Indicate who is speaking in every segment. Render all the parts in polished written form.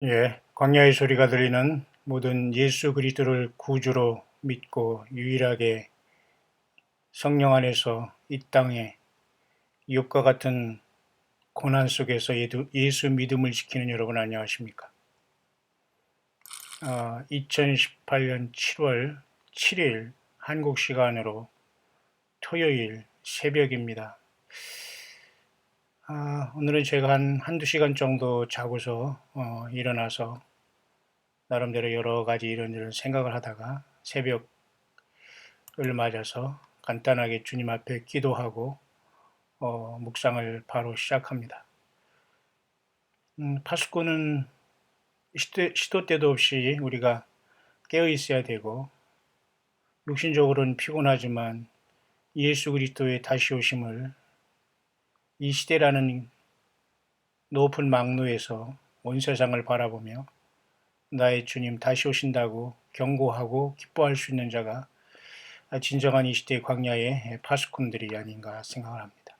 Speaker 1: 예, 광야의 소리가 들리는 모든 예수 그리스도를 구주로 믿고 유일하게 성령 안에서 이 땅에 육과 같은 고난 속에서 예수 믿음을 지키는 여러분 안녕하십니까? 2018년 7월 7일 한국 시간으로 토요일 새벽입니다. 오늘은 제가 한두 시간 정도 자고서 일어나서 나름대로 여러 가지 이런저런 생각을 하다가 새벽을 맞아서 간단하게 주님 앞에 기도하고 묵상을 바로 시작합니다. 파수꾼은 시도 때도 없이 우리가 깨어 있어야 되고 육신적으로는 피곤하지만 예수 그리스도의 다시 오심을 이 시대라는 높은 망노에서 온 세상을 바라보며 나의 주님 다시 오신다고 경고하고 기뻐할 수 있는 자가 진정한 이 시대의 광야의 파수꾼들이 아닌가 생각을 합니다.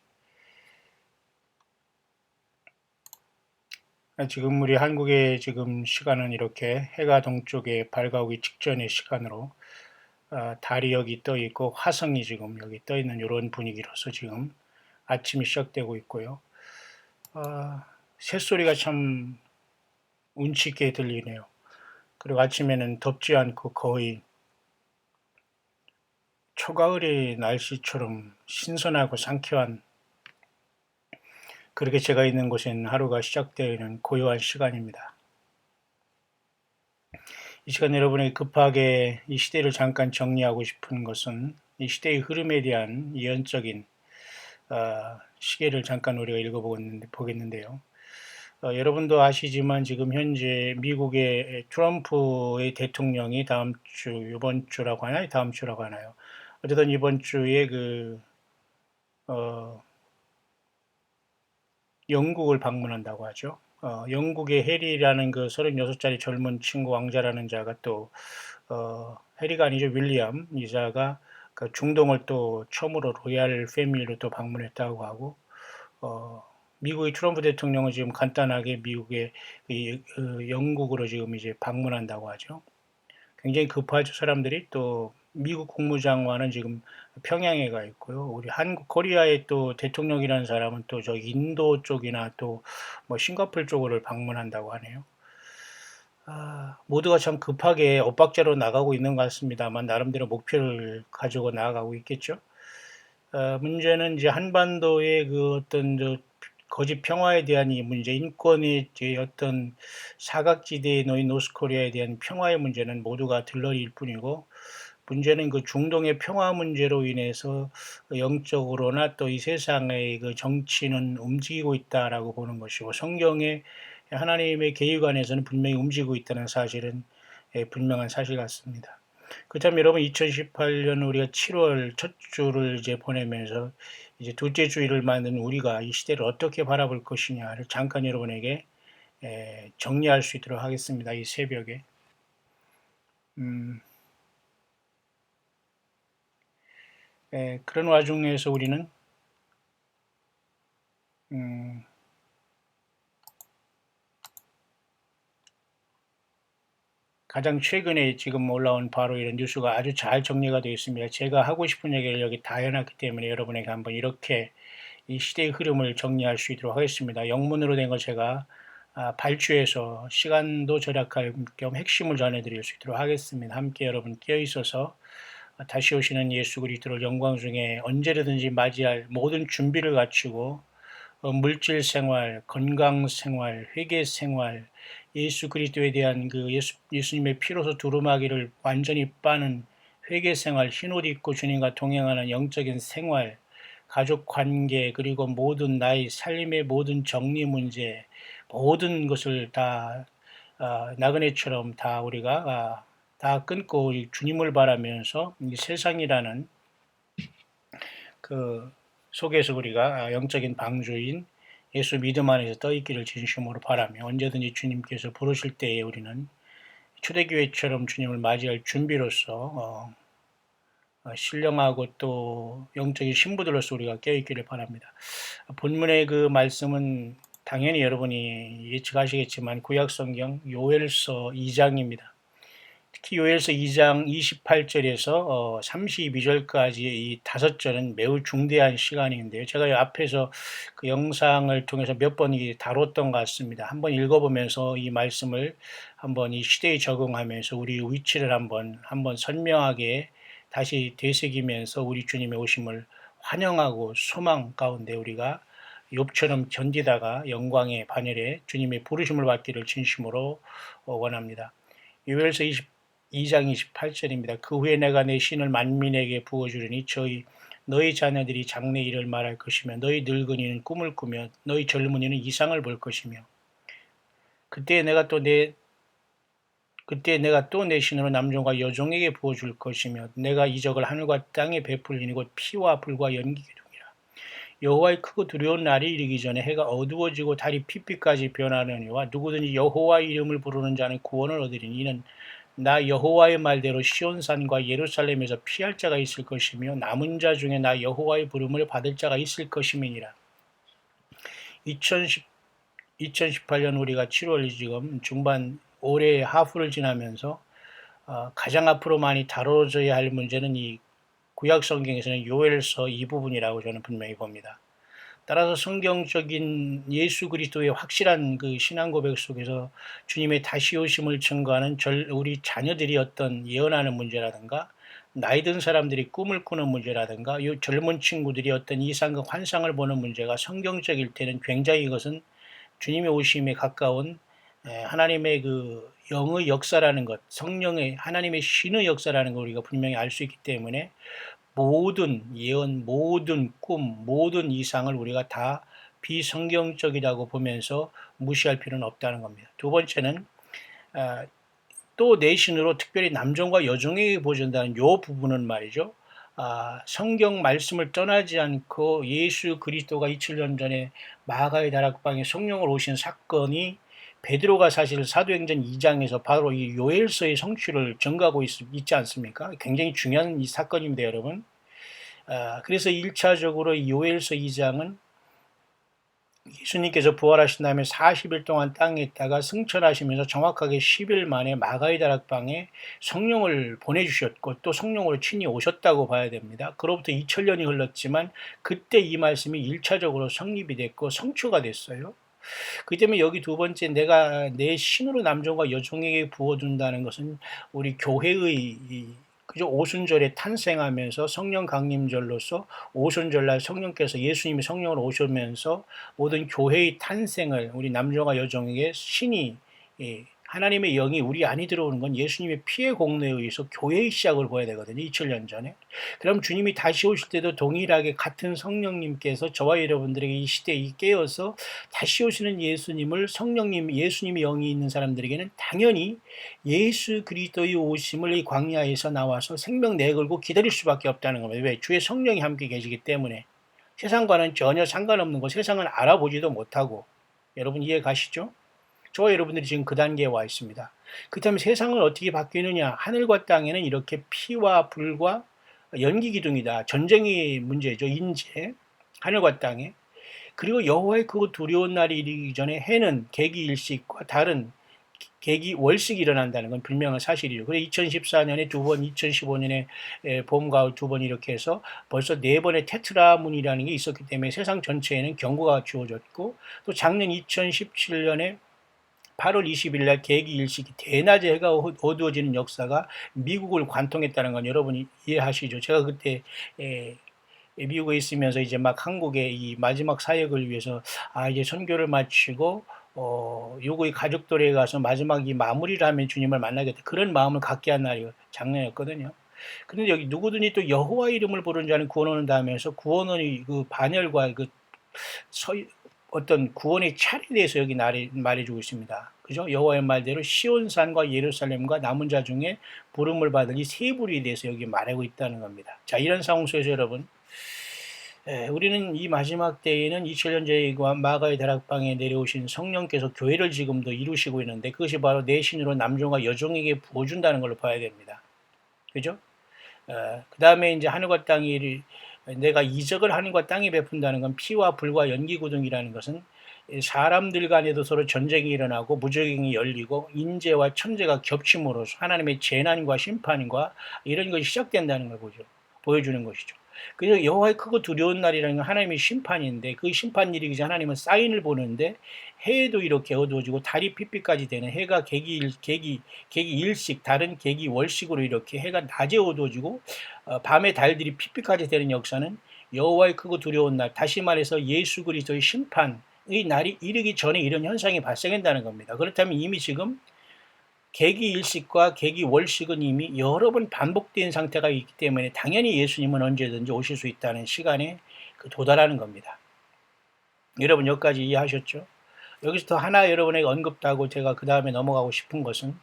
Speaker 1: 지금 우리 한국의 지금 시간은 이렇게 해가 동쪽에 밝아오기 직전의 시간으로 달이 여기 떠 있고 화성이 지금 여기 떠 있는 이런 분위기로서 지금 아침이 시작되고 있고요. 새소리가 참 운치 있게 들리네요. 그리고 아침에는 덥지 않고 거의 초가을의 날씨처럼 신선하고 상쾌한, 그렇게 제가 있는 곳에는 하루가 시작되는 고요한 시간입니다. 이 시간 여러분에게 급하게 이 시대를 잠깐 정리하고 싶은 것은 이 시대의 흐름에 대한 예언적인 시계를 잠깐 우리가 읽어보겠는데요. 여러분도 아시지만 지금 현재 미국의 트럼프의 대통령이 다음 주, 이번 주라고 하나요? 다음 주라고 하나요? 어쨌든 이번 주에 어, 영국을 방문한다고 하죠. 영국의 해리라는 그 36살의 젊은 친구 왕자라는 자가 또, 해리가 아니죠. 윌리엄 이자가 그 중동을 또 처음으로 로얄 패밀리로 또 방문했다고 하고, 어, 미국의 트럼프 대통령은 지금 간단하게 미국의 영국으로 지금 이제 방문한다고 하죠. 굉장히 급하죠. 사람들이 또 미국 국무장관은 지금 평양에 가 있고요. 우리 한국 코리아의 또 대통령이라는 사람은 또 저 인도 쪽이나 또 뭐 싱가폴 쪽을 방문한다고 하네요. 모두가 참 급하게 엇박자로 나가고 있는 것 같습니다만 나름대로 목표를 가지고 나아가고 있겠죠. 문제는 이제 한반도의 그 어떤 저 거짓 평화에 대한 이 문제, 인권의 어떤 사각지대에 놓인 노스코리아에 대한 평화의 문제는 모두가 들러리일 뿐이고, 문제는 그 중동의 평화 문제로 인해서 영적으로나 또 이 세상의 그 정치는 움직이고 있다라고 보는 것이고, 성경의 하나님의 계획 안에서는 분명히 움직이고 있다는 사실은 분명한 사실 같습니다. 그렇다면 여러분 2018년 우리가 7월 첫 주를 이제 보내면서 이제 둘째 주일을 만든 우리가 이 시대를 어떻게 바라볼 것이냐를 잠깐 여러분에게 정리할 수 있도록 하겠습니다. 이 새벽에. 음, 그런 와중에서 우리는 음, 가장 최근에 지금 올라온 바로 이런 뉴스가 아주 잘 정리가 되어 있습니다. 제가 하고 싶은 얘기를 여기 다 해놨기 때문에 여러분에게 한번 이렇게 이 시대의 흐름을 정리할 수 있도록 하겠습니다. 영문으로 된 거 제가 발주해서 시간도 절약할 겸 핵심을 전해드릴 수 있도록 하겠습니다. 함께 여러분 깨어 있어서 다시 오시는 예수 그리스도를 영광 중에 언제든지 맞이할 모든 준비를 갖추고 물질 생활, 건강 생활, 회개 생활, 예수 그리스도에 대한 그 예수님의 피로서 두루마기를 완전히 빠는 회개 생활, 흰옷 입고 주님과 동행하는 영적인 생활, 가족 관계, 그리고 모든 나의 삶의 모든 정리 문제, 모든 것을 다 나그네처럼 다 우리가 다 끊고 주님을 바라면서 이 세상이라는 그 속에서 우리가 영적인 방주인 예수 믿음 안에서 떠 있기를 진심으로 바라며, 언제든지 주님께서 부르실 때에 우리는 초대교회처럼 주님을 맞이할 준비로서 신령하고 또 영적인 신부들로서 우리가 깨어있기를 바랍니다. 본문의 그 말씀은 당연히 여러분이 예측하시겠지만 구약성경 요엘서 2장입니다. 특히 요엘서 2장 28절에서 32절까지 이 5절은 매우 중대한 시간인데요. 제가 이 앞에서 그 영상을 통해서 몇 번 다뤘던 것 같습니다. 한번 읽어보면서 이 말씀을 한번 이 시대에 적응하면서 우리 위치를 한번 선명하게 다시 되새기면서 우리 주님의 오심을 환영하고 소망 가운데 우리가 욥처럼 견디다가 영광의 반열에 주님의 부르심을 받기를 진심으로 원합니다. 요엘서 2장 28절입니다. 그 후에 내가 내 신을 만민에게 부어주리니 너희 자녀들이 장래 일을 말할 것이며 너희 늙은이는 꿈을 꾸며 너희 젊은이는 이상을 볼 것이며 그때 내가 또 내 신으로 남종과 여종에게 부어줄 것이며 내가 이적을 하늘과 땅에 베풀리니 곧 피와 불과 연기기둥이라. 여호와의 크고 두려운 날이 이르기 전에 해가 어두워지고 달이 핏빛까지 변하느니와 누구든지 여호와 이름을 부르는 자는 구원을 얻으리니 이는 나 여호와의 말대로 시온산과 예루살렘에서 피할 자가 있을 것이며 남은 자 중에 나 여호와의 부름을 받을 자가 있을 것임이니라. 2018년 우리가 7월 지금 중반 올해 하프를 지나면서 가장 앞으로 많이 다뤄져야 할 문제는 이 구약 성경에서는 요엘서 이 부분이라고 저는 분명히 봅니다. 따라서 성경적인 예수 그리스도의 확실한 그 신앙 고백 속에서 주님의 다시 오심을 증거하는 우리 자녀들이 어떤 예언하는 문제라든가 나이 든 사람들이 꿈을 꾸는 문제라든가 이 젊은 친구들이 어떤 이상과 환상을 보는 문제가 성경적일 때는 굉장히 이것은 주님의 오심에 가까운 하나님의 그 영의 역사라는 것, 성령의 하나님의 신의 역사라는 걸 우리가 분명히 알 수 있기 때문에 모든 예언, 모든 꿈, 모든 이상을 우리가 다 비성경적이라고 보면서 무시할 필요는 없다는 겁니다. 두 번째는 또 내신으로 특별히 남종과 여종에게 보여준다는 이 부분은 말이죠. 성경 말씀을 떠나지 않고 예수 그리스도가 2000년 전에 마가의 다락방에 성령을 오신 사건이 베드로가 사실 사도행전 2장에서 바로 이 요엘서의 성취를 증거하고 있지 않습니까? 굉장히 중요한 이 사건입니다, 여러분. 그래서 1차적으로 이 요엘서 2장은 예수님께서 부활하신 다음에 40일 동안 땅에 있다가 승천하시면서 정확하게 10일 만에 마가의 다락방에 성령을 보내주셨고 또 성령으로 친히 오셨다고 봐야 됩니다. 그로부터 2000년이 흘렀지만 그때 이 말씀이 1차적으로 성립이 됐고 성취가 됐어요. 그 때문에 여기 두 번째 내가 내 신으로 남종과 여종에게 부어준다는 것은 우리 교회의 그죠? 오순절에 탄생하면서 성령 강림절로서 오순절날 성령께서 예수님이 성령으로 오시면서 모든 교회의 탄생을 우리 남종과 여종에게 신이 하나님의 영이 우리 안에 들어오는 건 예수님의 피의 공로에 의해서 교회의 시작을 보여야 되거든요. 2000년 전에. 그럼 주님이 다시 오실 때도 동일하게 같은 성령님께서 저와 여러분들에게 이 시대에 깨어서 다시 오시는 예수님을 예수님의 영이 있는 사람들에게는 당연히 예수 그리스도의 오심을 이 광야에서 나와서 생명 내걸고 기다릴 수밖에 없다는 겁니다. 왜? 주의 성령이 함께 계시기 때문에. 세상과는 전혀 상관없는 거, 세상은 알아보지도 못하고. 여러분 이해 가시죠? 저와 여러분들이 지금 그 단계에 와 있습니다. 그렇다면 세상을 어떻게 바뀌느냐? 하늘과 땅에는 이렇게 피와 불과 연기 기둥이다. 전쟁의 문제죠. 인재. 하늘과 땅에. 그리고 여호와의 그 두려운 날이 이르기 전에 해는 계기 일식과 달은 계기 월식이 일어난다는 건 분명한 사실이죠. 그래서 2014년에 두 번, 2015년에 봄, 가을 두 번 이렇게 해서 벌써 네 번의 테트라문이라는 게 있었기 때문에 세상 전체에는 경고가 주어졌고 또 작년 2017년에 8월 20일 날 계기 일식이 대낮에 해가 어두워지는 역사가 미국을 관통했다는 건 여러분이 이해하시죠? 제가 그때 미국에 있으면서 이제 막 한국의 이 마지막 사역을 위해서 이제 선교를 마치고 요거의 가족들에 가서 마지막 이 마무리를 하면 주님을 만나겠다 그런 마음을 갖게 한 날이 작년이었거든요. 근데 여기 누구든지 또 여호와 이름을 부르는 자는 구원 얻는다 하면서 구원의 그 반열과 그 어떤 구원의 차례에 대해서 여기 말해주고 있습니다. 그죠? 여호와의 말대로 시온산과 예루살렘과 남은 자 중에 부름을 받은 이 세 부류에 대해서 여기 말하고 있다는 겁니다. 자, 이런 상황 속에서 여러분, 우리는 이 마지막 때에는 2000년 전에 마가의 다락방에 내려오신 성령께서 교회를 지금도 이루시고 있는데 그것이 바로 내 신으로 남종과 여종에게 부어준다는 걸로 봐야 됩니다. 그죠? 그 다음에 이제 하늘과 땅이 내가 이적을 하늘과 땅에 베푼다는 건 피와 불과 연기 구둥이라는 것은 사람들 간에도 서로 전쟁이 일어나고 무적행이 열리고 인재와 천재가 겹침으로써 하나님의 재난과 심판과 이런 것이 시작된다는 걸 보여주는 것이죠. 그래서 여호와의 크고 두려운 날이라는 건 하나님의 심판인데, 그 심판 일이기 전에 하나님은 사인을 보는데, 해도 이렇게 어두워지고 달이 핏빛까지 되는, 해가 계기 일식, 다른 계기 월식으로 이렇게 해가 낮에 어두워지고 밤에 달들이 핏빛까지 되는 역사는 여호와의 크고 두려운 날, 다시 말해서 예수 그리스도의 심판의 날이 이르기 전에 이런 현상이 발생한다는 겁니다. 그렇다면 이미 지금 계기 일식과 계기 월식은 이미 여러 번 반복된 상태가 있기 때문에 당연히 예수님은 언제든지 오실 수 있다는 시간에 도달하는 겁니다. 여러분 여기까지 이해하셨죠? 여기서 더 하나 여러분에게 언급도 하고 제가 그 다음에 넘어가고 싶은 것은,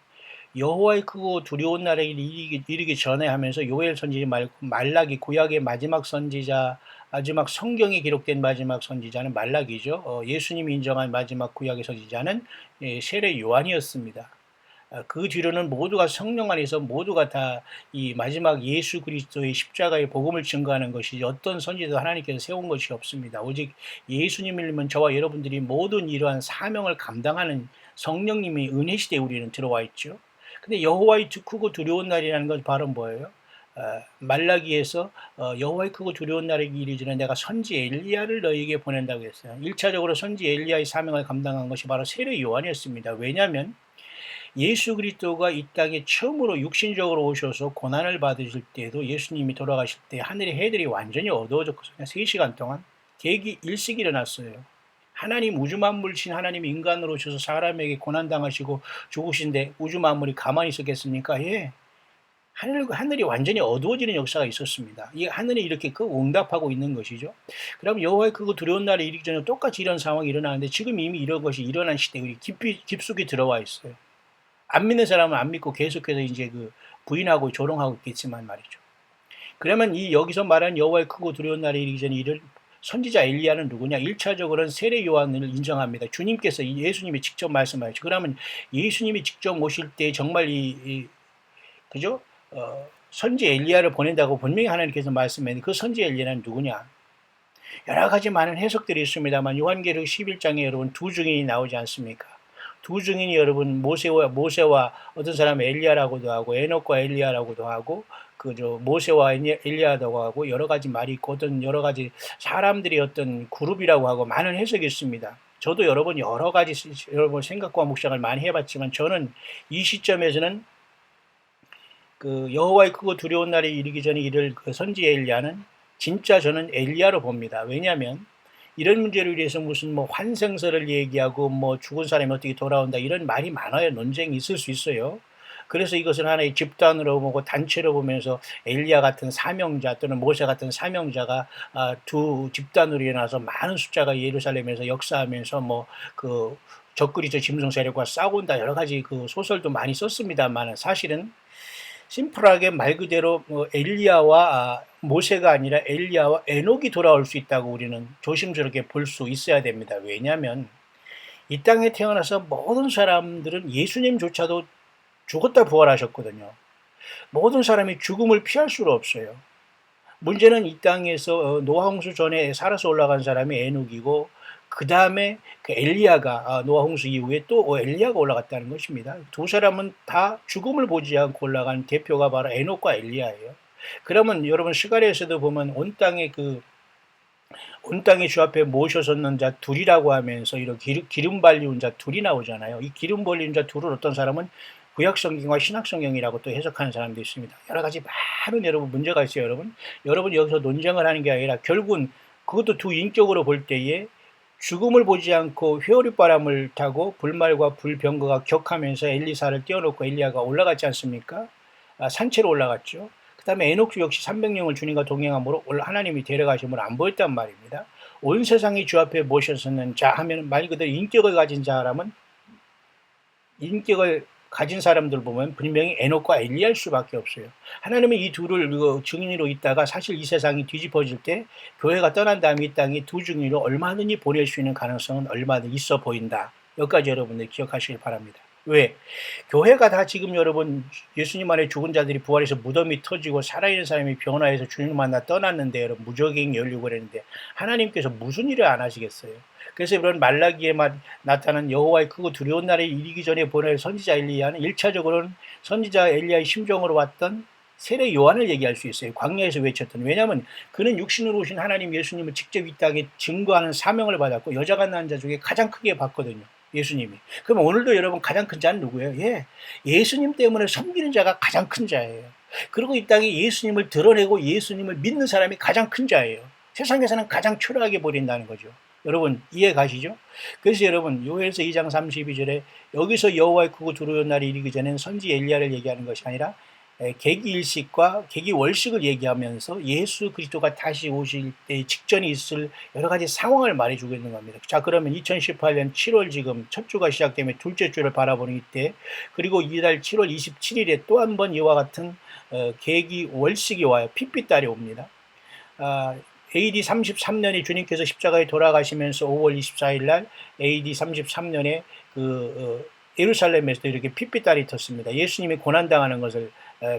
Speaker 1: 여호와의 크고 두려운 날에 이르기 전에 하면서 요엘 선지자 말고 말라기, 구약의 마지막 선지자, 마지막 성경에 기록된 마지막 선지자는 말라기죠. 예수님이 인정한 마지막 구약의 선지자는 세례 요한이었습니다. 그 뒤로는 모두가 성령 안에서 모두가 다 이 마지막 예수 그리스도의 십자가의 복음을 증거하는 것이 어떤 선지자도 하나님께서 세운 것이 없습니다. 오직 예수님을 믿는 저와 여러분들이 모든 이러한 사명을 감당하는 성령님의 은혜 시대에 우리는 들어와 있죠. 근데 여호와의 크고 두려운 날이라는 건 바로 뭐예요? 말라기에서 여호와의 크고 두려운 날에 이르기 전에 내가 선지 엘리야를 너희에게 보낸다고 했어요. 1차적으로 선지 엘리야의 사명을 감당한 것이 바로 세례 요한이었습니다. 왜냐하면 예수 그리스도가 이 땅에 처음으로 육신적으로 오셔서 고난을 받으실 때에도, 예수님이 돌아가실 때 하늘의 해들이 완전히 어두워졌거든요. 3시간 동안 계기 일식이 일어났어요. 하나님, 우주 만물신 하나님이 인간으로 오셔서 사람에게 고난당하시고 죽으신데 우주 만물이 가만히 있었겠습니까? 예. 하늘이 완전히 어두워지는 역사가 있었습니다. 이 하늘이 이렇게 응답하고 있는 것이죠. 그럼 여호와의 크고 두려운 날에 이르기 전에 똑같이 이런 상황이 일어나는데, 지금 이미 이런 것이 일어난 시대에 우리 깊숙이 들어와 있어요. 안 믿는 사람은 안 믿고 계속해서 이제 부인하고 조롱하고 있겠지만 말이죠. 그러면 이 여기서 말하는 여호와의 크고 두려운 날에 이르기 전에 이를 선지자 엘리야는 누구냐? 1차적으로는 세례 요한을 인정합니다. 주님께서, 예수님이 직접 말씀하셨죠. 그러면 예수님이 직접 오실 때 정말 그죠? 선지 엘리야를 보낸다고 분명히 하나님께서 말씀했는데, 그 선지 엘리야는 누구냐? 여러 가지 많은 해석들이 있습니다만 요한계시록 11장에 여러분 두 증인이 나오지 않습니까? 두 증인이 여러분 모세와 어떤 사람은 엘리야라고도 하고 에녹과 엘리야라고도 하고 모세와 엘리야라고 하고 여러 가지 말이 있고 어떤 여러 가지 사람들이 어떤 그룹이라고 하고 많은 해석이 있습니다. 저도 여러 가지 생각과 묵상을 많이 해봤지만, 저는 이 시점에서는 여호와의 크고 두려운 날에 이르기 전에 이를 선지 엘리야는 진짜 저는 엘리야로 봅니다. 왜냐하면 이런 문제를 위해서 무슨 환생설을 얘기하고 죽은 사람이 어떻게 돌아온다 이런 말이 많아요. 논쟁이 있을 수 있어요. 그래서 이것을 하나의 집단으로 보고 단체로 보면서 엘리야 같은 사명자 또는 모세 같은 사명자가 두 집단으로 일어나서 많은 숫자가 예루살렘에서 역사하면서 적그리스도 짐승 세력과 싸운다, 여러 가지 소설도 많이 썼습니다만, 사실은 심플하게 말 그대로 엘리야와 모세가 아니라 엘리야와 에녹이 돌아올 수 있다고 우리는 조심스럽게 볼 수 있어야 됩니다. 왜냐하면 이 땅에 태어나서 모든 사람들은 예수님조차도 죽었다 부활하셨거든요. 모든 사람이 죽음을 피할 수가 없어요. 문제는 이 땅에서 노아 홍수 전에 살아서 올라간 사람이 에녹이고, 그 다음에 엘리야가 노아 홍수 이후에 또 엘리야가 올라갔다는 것입니다. 두 사람은 다 죽음을 보지 않고 올라간 대표가 바로 에녹과 엘리야예요. 그러면 여러분 스가랴에서도 보면 온 땅의 주 앞에 모셔섰는 자 둘이라고 하면서 이런 기름 발리운 자 둘이 나오잖아요. 이 기름 발리운 자 둘을 어떤 사람은 구약성경과 신약성경이라고 또 해석하는 사람도 있습니다. 여러 가지 많은 여러분 문제가 있어요. 여러분 여기서 논쟁을 하는 게 아니라 결국은 그것도 두 인격으로 볼 때에 죽음을 보지 않고 회오리바람을 타고 불말과 불병거가 격하면서 엘리사를 띄워놓고 엘리야가 올라갔지 않습니까? 산채로 올라갔죠. 그 다음에 에녹 역시 300명을 주님과 동행함으로 하나님이 데려가심을 안 보였단 말입니다. 온 세상이 주 앞에 모셨었는 자 하면 말 그대로 인격을 가진 사람은, 인격을 가진 사람들 보면 분명히 에녹과 엘리야일 수밖에 없어요. 하나님은 이 둘을 증인으로 있다가 사실 이 세상이 뒤집어질 때 교회가 떠난 다음에 이 땅에 두 증인으로 얼마든지 보낼 수 있는 가능성은 얼마든지 있어 보인다. 여기까지 여러분들 기억하시길 바랍니다. 왜? 교회가 다 지금 여러분 예수님 안에 죽은 자들이 부활해서 무덤이 터지고 살아있는 사람이 변화해서 주님을 만나 떠났는데 여러분 무저갱이 열리고 그랬는데 하나님께서 무슨 일을 안 하시겠어요? 그래서 이런 말라기에만 나타난 여호와의 크고 두려운 날에 이르기 전에 보낼 선지자 엘리야는 1차적으로는 선지자 엘리야의 심정으로 왔던 세례 요한을 얘기할 수 있어요. 광야에서 외쳤던. 왜냐하면 그는 육신으로 오신 하나님 예수님을 직접 이 땅에 증거하는 사명을 받았고 여자가 낳은 자 중에 가장 크게 봤거든요. 예수님이. 그럼 오늘도 여러분 가장 큰 자는 누구예요? 예수님 때문에 섬기는 자가 가장 큰 자예요. 그리고 이 땅에 예수님을 드러내고 예수님을 믿는 사람이 가장 큰 자예요. 세상에서는 가장 초라하게 버린다는 거죠. 여러분 이해 가시죠? 그래서 여러분 요엘서 2장 32절에 여기서 여호와의 크고 두려운 날이 이르기 전에는 선지 엘리야를 얘기하는 것이 아니라 계기일식과 계기월식을 얘기하면서 예수 그리스도가 다시 오실 때 직전에 있을 여러 가지 상황을 말해주고 있는 겁니다. 자, 그러면 2018년 7월 지금 첫 주가 시작되면 둘째 주를 바라보는 이때, 그리고 이달 7월 27일에 또 한 번 이와 같은 계기월식이 와요. 핏빛달이 옵니다. AD 33년에 주님께서 십자가에 돌아가시면서 5월 24일 날 AD 33년에 예루살렘에서 이렇게 핏빛달이 텄습니다. 예수님이 고난당하는 것을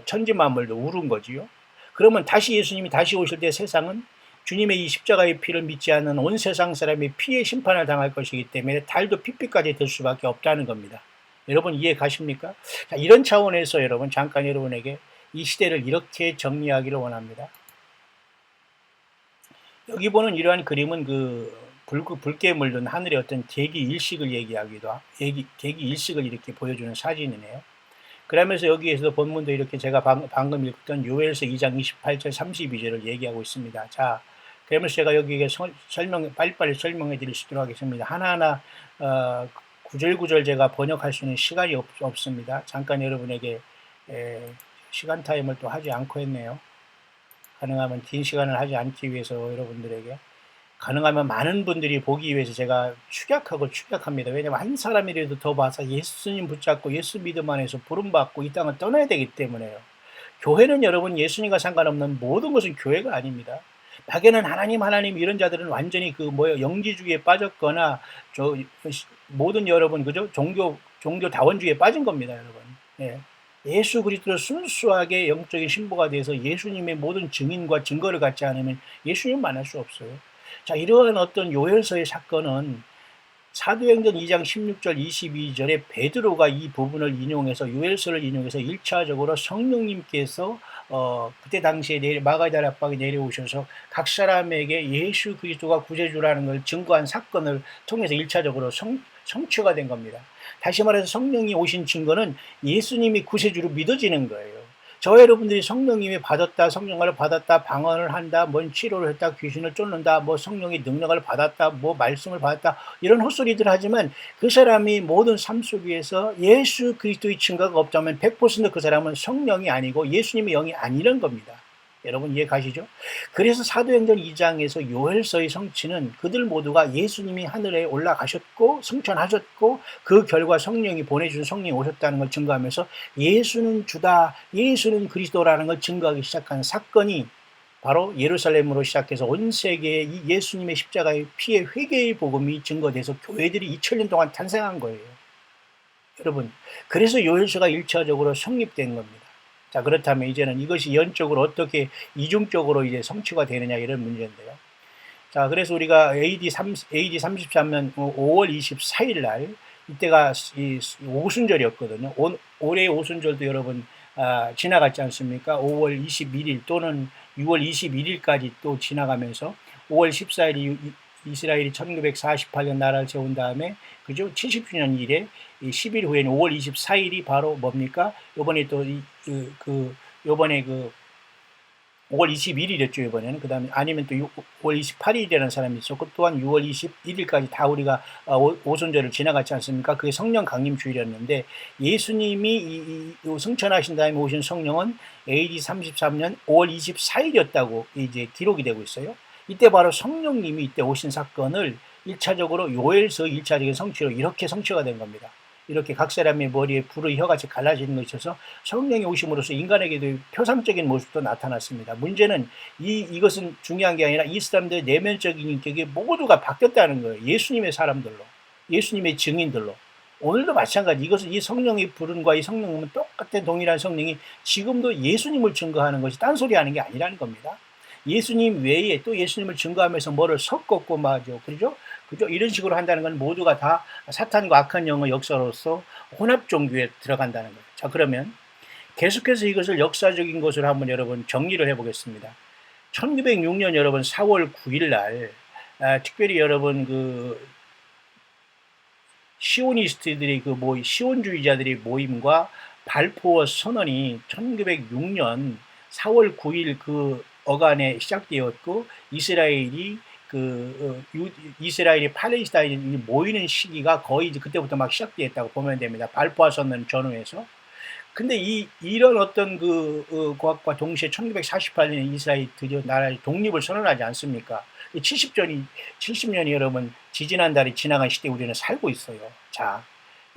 Speaker 1: 천지 만물도 울은 거지요. 그러면 다시 예수님이 다시 오실 때 세상은 주님의 이 십자가의 피를 믿지 않는 온 세상 사람이 피의 심판을 당할 것이기 때문에 달도 핏빛까지 될 수밖에 없다는 겁니다. 여러분 이해 가십니까? 자, 이런 차원에서 여러분 잠깐 여러분에게 이 시대를 이렇게 정리하기를 원합니다. 여기 보는 이러한 그림은 붉게 물든 하늘의 어떤 계기 일식을 계기 일식을 이렇게 보여주는 사진이네요. 그러면서 여기에서도 본문도 이렇게 제가 방금 읽었던 요엘서 2장 28절 32절을 얘기하고 있습니다. 자, 그러면서 제가 여기에 빨리빨리 설명해 드릴 수 있도록 하겠습니다. 하나하나 구절구절 제가 번역할 수 있는 시간이 없습니다. 잠깐 여러분에게 시간 타임을 또 하지 않고 했네요. 가능하면 긴 시간을 하지 않기 위해서 여러분들에게 가능하면 많은 분들이 보기 위해서 제가 축약합니다. 왜냐하면 한 사람이라도 더 봐서 예수님 붙잡고 예수 믿음 안에서 부름받고 이 땅을 떠나야 되기 때문에요. 교회는 여러분 예수님과 상관없는 모든 것은 교회가 아닙니다. 막에는 하나님 이런 자들은 완전히 영지주의에 빠졌거나 모든 여러분 그죠? 종교 다원주의에 빠진 겁니다, 여러분. 예. 예수 그리스도로 순수하게 영적인 신부가 돼서 예수님의 모든 증인과 증거를 갖지 않으면 예수님 만날 수 없어요. 자, 이러한 어떤 요엘서의 사건은 사도행전 2장 16절 22절에 베드로가 이 부분을 인용해서 요엘서를 인용해서 1차적으로 성령님께서 그때 당시에 마가다라 압박이 내려오셔서 각 사람에게 예수 그리스도가 구세주라는 걸 증거한 사건을 통해서 1차적으로 성취가 된 겁니다. 다시 말해서 성령이 오신 증거는 예수님이 구세주로 믿어지는 거예요. 저 여러분들이 성령님이 성령을 받았다, 방언을 한다, 뭔 치료를 했다, 귀신을 쫓는다, 뭐 성령의 능력을 받았다, 뭐 말씀을 받았다, 이런 헛소리들 하지만 그 사람이 모든 삶 속에서 예수 그리스도의 증거가 없다면 100%그 사람은 성령이 아니고 예수님의 영이 아니란 겁니다. 여러분 이해 가시죠? 그래서 사도행전 2장에서 요엘서의 성취는 그들 모두가 예수님이 하늘에 올라가셨고 승천하셨고 그 결과 성령이 보내준 성령이 오셨다는 걸 증거하면서 예수는 주다, 예수는 그리스도라는 걸 증거하기 시작한 사건이 바로 예루살렘으로 시작해서 온 세계에 이 예수님의 십자가의 피의 회개의 복음이 증거돼서 교회들이 2000년 동안 탄생한 거예요. 여러분, 그래서 요엘서가 1차적으로 성립된 겁니다. 자, 그렇다면 이제는 이것이 연적으로 어떻게 이중적으로 이제 성취가 되느냐 이런 문제인데요. 자, 그래서 우리가 AD 33년 5월 24일 날 이때가 이 오순절이었거든요. 올해 오순절도 여러분 지나갔지 않습니까? 5월 21일 또는 6월 21일까지 또 지나가면서 5월 14일이 이스라엘이 1948년 나라를 세운 다음에 그죠? 70주년 이래 10일 후에는 5월 24일이 바로 뭡니까? 요번에 또 요번에 5월 21일이었죠, 이번에는. 그 다음에 아니면 또 5월 28일이라는 사람이 있었고, 또한 6월 21일까지 다 우리가 오순절을 지나갔지 않습니까? 그게 성령 강림 주일이었는데, 예수님이 승천하신 다음에 오신 성령은 AD 33년 5월 24일이었다고 이제 기록이 되고 있어요. 이때 바로 성령님이 이때 오신 사건을 1차적으로 요엘서 1차적인 성취로 이렇게 성취가 된 겁니다. 이렇게 각 사람의 머리에 불의 혀같이 갈라지는 것이 있어서 성령이 오심으로써 인간에게도 표상적인 모습도 나타났습니다. 문제는 이것은 중요한 게 아니라 이 사람들의 내면적인 인격이 모두가 바뀌었다는 거예요. 예수님의 사람들로, 예수님의 증인들로. 오늘도 마찬가지. 이것은 이 성령의 부름과 이 성령은 똑같은 동일한 성령이 지금도 예수님을 증거하는 것이 딴소리 하는 게 아니라는 겁니다. 예수님 외에 또 예수님을 증거하면서 뭐를 섞었고 마죠. 그죠? 그죠? 이런 식으로 한다는 건 모두가 다 사탄과 악한 영의 역사로서 혼합 종교에 들어간다는 거예요. 자, 그러면 계속해서 이것을 역사적인 것으로 한번 여러분 정리를 해보겠습니다. 1906년 여러분 4월 9일 날 특별히 여러분 그 시오니스트들이 시온주의자들이 모임과 발포 선언이 1906년 4월 9일 그 어간에 시작되었고 이스라엘이 팔레스타인이 모이는 시기가 거의 이제 그때부터 막 시작되었다고 보면 됩니다. 발포 선언 전후에서. 근데 이런 어떤 과학과 동시에 1948년에 이스라엘이 드디어 나라의 독립을 선언하지 않습니까? 70년이 여러분 지지난 달에 지나간 시대에 우리는 살고 있어요. 자,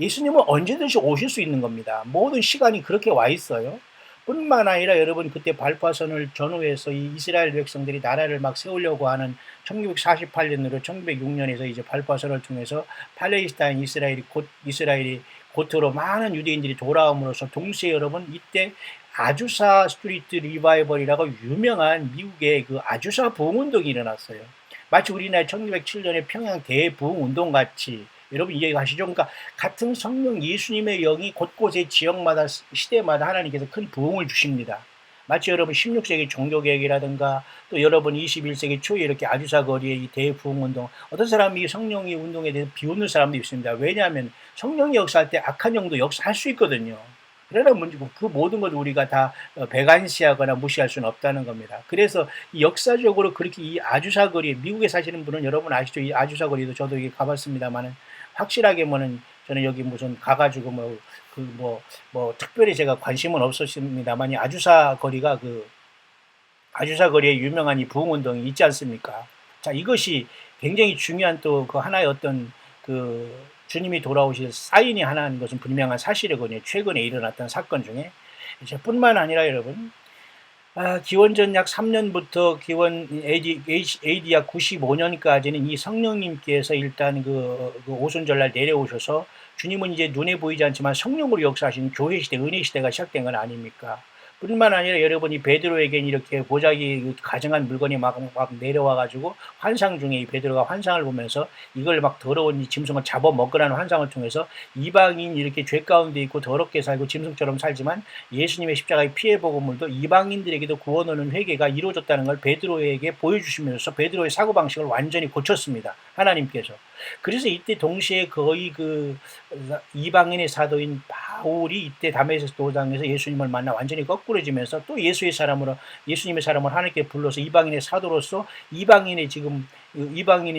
Speaker 1: 예수님은 언제든지 오실 수 있는 겁니다. 모든 시간이 그렇게 와 있어요. 뿐만 아니라 여러분 그때 발파선을 전후해서 이 이스라엘 백성들이 나라를 막 세우려고 하는 1948년으로 1906년에서 이제 발파선을 통해서 팔레스타인 이스라엘이 고토로 많은 유대인들이 돌아옴으로써 동시에 여러분 이때 아주사 스트리트 리바이벌이라고 유명한 미국의 그 아주사 부흥운동이 일어났어요. 마치 우리나라 1907년에 평양 대부흥운동 같이 여러분 이해가시죠? 그러니까 같은 성령 예수님의 영이 곳곳의 지역마다 시대마다 하나님께서 큰 부흥을 주십니다. 마치 여러분 16세기 종교개혁이라든가 또 여러분 21세기 초에 이렇게 아주사 거리의 이 대부흥운동 어떤 사람이 성령의 운동에 대해서 비웃는 사람도 있습니다. 왜냐하면 성령이 역사할 때 악한 영도 역사할 수 있거든요. 그러나 문제고 그 모든 걸 우리가 다 배관시하거나 무시할 수는 없다는 겁니다. 그래서 역사적으로 그렇게 이 아주사 거리 미국에 사시는 분은 여러분 아시죠? 이 아주사 거리도 저도 여기 가봤습니다만은 확실하게 저는 여기 무슨 가가지고 특별히 제가 관심은 없었습니다만 이 아주사 거리가 아주사 거리에 유명한 이 부흥운동이 있지 않습니까? 자, 이것이 굉장히 중요한 또 그 하나의 어떤 주님이 돌아오실 사인이 하나인 것은 분명한 사실이거든요. 최근에 일어났던 사건 중에. 이제 뿐만 아니라 여러분, 기원전 약 3년부터 AD 약 95년까지는 이 성령님께서 일단 오순절날 내려오셔서 주님은 이제 눈에 보이지 않지만 성령으로 역사하시는 교회 시대, 은혜 시대가 시작된 건 아닙니까? 뿐만 아니라 여러분이 베드로에겐 이렇게 보자기 가증한 물건이 막 내려와가지고 환상 중에 이 베드로가 환상을 보면서 이걸 막 더러운 이 짐승을 잡아먹으라는 환상을 통해서 이방인 이렇게 죄 가운데 있고 더럽게 살고 짐승처럼 살지만 예수님의 십자가의 피해 복음을도 이방인들에게도 구원하는 회개가 이루어졌다는 걸 베드로에게 보여주시면서 베드로의 사고방식을 완전히 고쳤습니다. 하나님께서. 그래서 이때 동시에 거의 이방인의 사도인 바울이 이때 다메섹 도상에서 예수님을 만나 완전히 거꾸러지면서 또 예수님의 사람을 하나님께 불러서 이방인의 사도로서 이방인인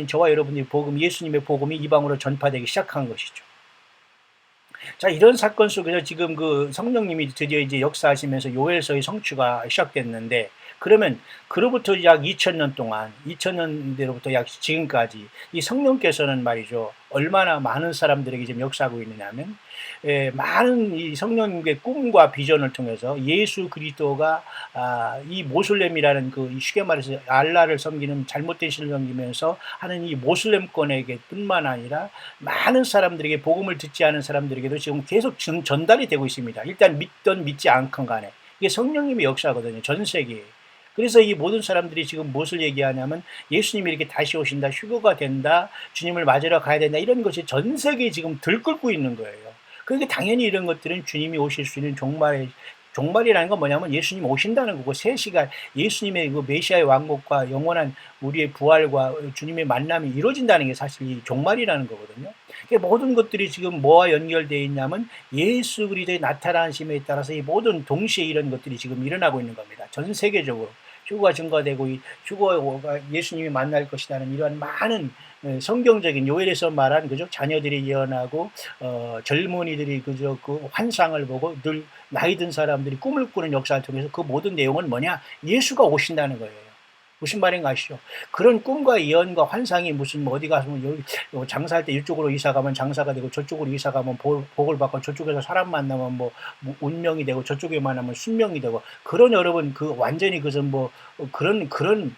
Speaker 1: 저와 여러분의 예수님의 복음이 이방으로 전파되기 시작한 것이죠. 자, 이런 사건 속에서 지금 성령님이 드디어 이제 역사하시면서 요엘서의 성취가 시작됐는데, 그러면 그로부터 약 2000년대로부터 약 지금까지 이 성령께서는 말이죠, 얼마나 많은 사람들에게 지금 역사하고 있느냐면, 많은 이 성령님의 꿈과 비전을 통해서 예수 그리스도가 이 모슬렘이라는 쉽게 말해서 알라를 섬기는 잘못된 신을 섬기면서 하는 이 모슬렘권에게 뿐만 아니라 많은 사람들에게 복음을 듣지 않은 사람들에게도 지금 계속 전달이 되고 있습니다. 일단 믿던 믿지 않건 간에 이게 성령님의 역사거든요. 전 세계에. 그래서 이 모든 사람들이 지금 무엇을 얘기하냐면 예수님이 이렇게 다시 오신다, 휴거가 된다, 주님을 맞으러 가야 된다, 이런 것이 전 세계에 지금 들끓고 있는 거예요. 그러니까 당연히 이런 것들은 주님이 오실 수 있는 종말이라는 건 뭐냐면 예수님 오신다는 거고, 새 시간 예수님의 메시아의 왕국과 영원한 우리의 부활과 주님의 만남이 이루어진다는 게 사실 이 종말이라는 거거든요. 그러니까 모든 것들이 지금 뭐와 연결되어 있냐면 예수 그리스도의 나타나심에 따라서 이 모든 동시에 이런 것들이 지금 일어나고 있는 겁니다. 전 세계적으로 휴거가 증가되고 휴거가 예수님이 만날 것이라는 이러한 많은 성경적인 요엘에서 말한 자녀들이 예언하고 젊은이들이 환상을 보고 늘 나이 든 사람들이 꿈을 꾸는 역사를 통해서 그 모든 내용은 뭐냐? 예수가 오신다는 거예요. 무슨 말인가 아시죠? 그런 꿈과 예언과 환상이 무슨 어디 가서 여기 장사할 때 이쪽으로 이사 가면 장사가 되고 저쪽으로 이사 가면 복을 받고 저쪽에서 사람 만나면 운명이 되고 저쪽에 만나면 순명이 되고 그런 여러분 완전히 그런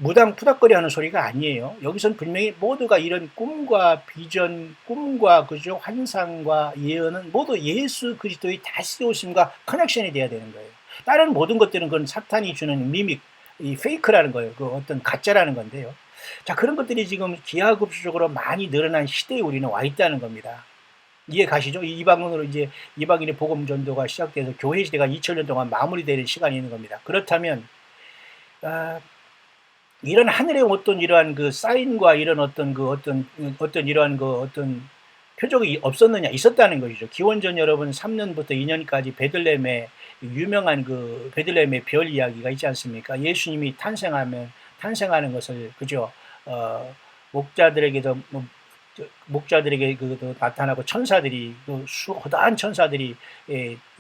Speaker 1: 무당푸닥거리 하는 소리가 아니에요. 여기선 분명히 모두가 이런 꿈과 비전, 꿈과 그죠 환상과 예언은 모두 예수 그리스도의 다시 오심과 커넥션이 돼야 되는 거예요. 다른 모든 것들은 그건 사탄이 주는 미믹, 이 페이크라는 거예요. 그 어떤 가짜라는 건데요. 자, 그런 것들이 지금 기하급수적으로 많이 늘어난 시대에 우리는 와 있다는 겁니다. 이해 가시죠? 이방으로 이제 이방인의 복음 전도가 시작돼서 교회 시대가 2000년 동안 마무리되는 시간이 있는 겁니다. 그렇다면 이런 하늘의 어떤 이러한 그 사인과 이런 어떤 이러한 어떤 표적이 없었느냐? 있었다는 것이죠. 기원전 여러분 3년부터 2년까지 베들레헴의 유명한 그 베들레헴의 별 이야기가 있지 않습니까? 예수님이 탄생하는 것을 그죠? 목자들에게도 목자들에게 나타나고 천사들이 허다한 천사들이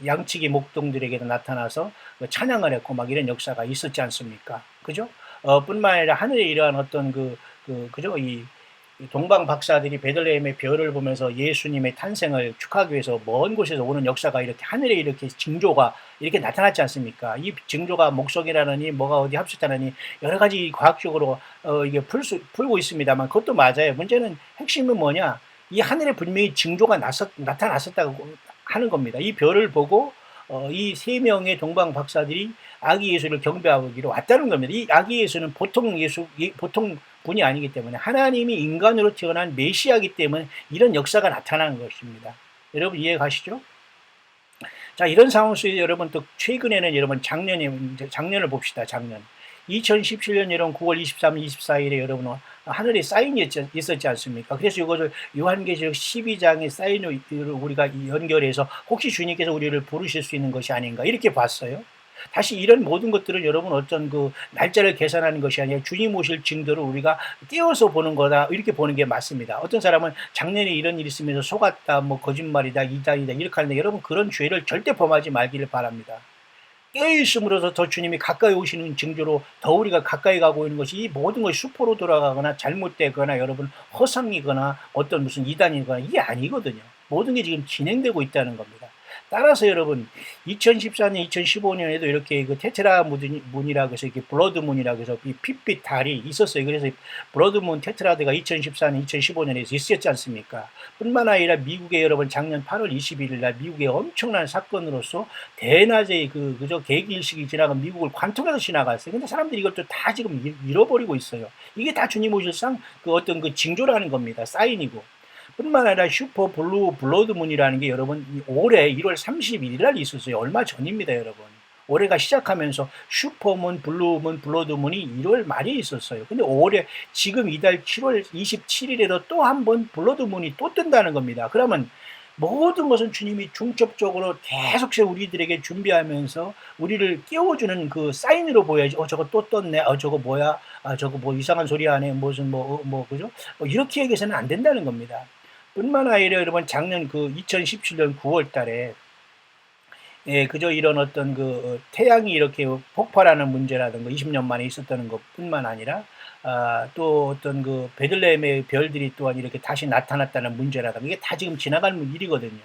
Speaker 1: 양치기 목동들에게도 나타나서 찬양을 했고 막 이런 역사가 있었지 않습니까? 그죠? 뿐만 아니라 하늘에 이러한 어떤 그죠? 이 동방 박사들이 베들레헴의 별을 보면서 예수님의 탄생을 축하하기 위해서 먼 곳에서 오는 역사가 이렇게 하늘에 이렇게 징조가 이렇게 나타났지 않습니까? 이 징조가 목석이라느니 뭐가 어디 합숙하느니 여러 가지 과학적으로 이게 풀고 있습니다만 그것도 맞아요. 문제는 핵심은 뭐냐? 이 하늘에 분명히 징조가 나타났었다고 하는 겁니다. 이 별을 보고 이 세 명의 동방 박사들이 아기 예수를 경배하기로 왔다는 겁니다. 이 아기 예수는 보통 분이 아니기 때문에 하나님이 인간으로 태어난 메시아이기 때문에 이런 역사가 나타나는 것입니다. 여러분 이해 가시죠? 자, 이런 상황 속에서 여러분 또 최근에는 여러분 작년을 봅시다. 작년 2017년 여러분 9월 23일, 24일에 여러분 하늘에 사인이 있었지 않습니까? 그래서 이것을 요한계시록 12장의 사인을 우리가 연결해서 혹시 주님께서 우리를 부르실 수 있는 것이 아닌가 이렇게 봤어요. 다시 이런 모든 것들은 여러분 어떤 그 날짜를 계산하는 것이 아니라 주님 오실 징조를 우리가 띄어서 보는 거다 이렇게 보는 게 맞습니다. 어떤 사람은 작년에 이런 일이 있으면서 속았다 뭐 거짓말이다 이단이다 이렇게 하는데 여러분 그런 죄를 절대 범하지 말기를 바랍니다. 깨어있음으로써 더 주님이 가까이 오시는 징조로 더 우리가 가까이 가고 있는 것이 이 모든 것이 수포로 돌아가거나 잘못되거나 여러분 허상이거나 어떤 무슨 이단이거나 이게 아니거든요. 모든 게 지금 진행되고 있다는 겁니다. 따라서 여러분 2014년, 2015년에도 이렇게 그 테트라 문이라고 해서 이렇게 블러드문이라고 해서 이 핏빛 달이 있었어요. 그래서 블러드문 테트라드가 2014년, 2015년에 있었지 않습니까? 뿐만 아니라 미국에 여러분 작년 8월 21일 날 미국의 엄청난 사건으로서 대낮에 그저 개기일식이 지나가 미국을 관통해서 지나갔어요. 근데 사람들이 이것도 다 지금 잃어버리고 있어요. 이게 다 주님 오실상 그 어떤 그 징조라는 겁니다. 사인이고. 뿐만 아니라 슈퍼 블러드문이라는 게 여러분 올해 1월 31일 날 있었어요. 얼마 전입니다, 여러분. 올해가 시작하면서 슈퍼문, 블루문, 블러드문이 1월 말에 있었어요. 근데 올해 지금 이달 7월 27일에도 또 한 번 블러드문이 또 뜬다는 겁니다. 그러면 모든 것은 주님이 중첩적으로 계속해서 우리들에게 준비하면서 우리를 깨워주는 그 사인으로 보여야지. 저거 또 떴네. 저거 뭐야? 저거 뭐 이상한 소리 하네. 무슨 그죠? 이렇게 얘기해서는 안 된다는 겁니다. 뿐만 아니라 여러분 작년 그 2017년 9월 달에 그저 이런 어떤 태양이 이렇게 폭발하는 문제라든가 20년 만에 있었다는 것뿐만 아니라 또 어떤 베들레헴의 별들이 또한 이렇게 다시 나타났다는 문제라든가 이게 다 지금 지나가는 일이거든요.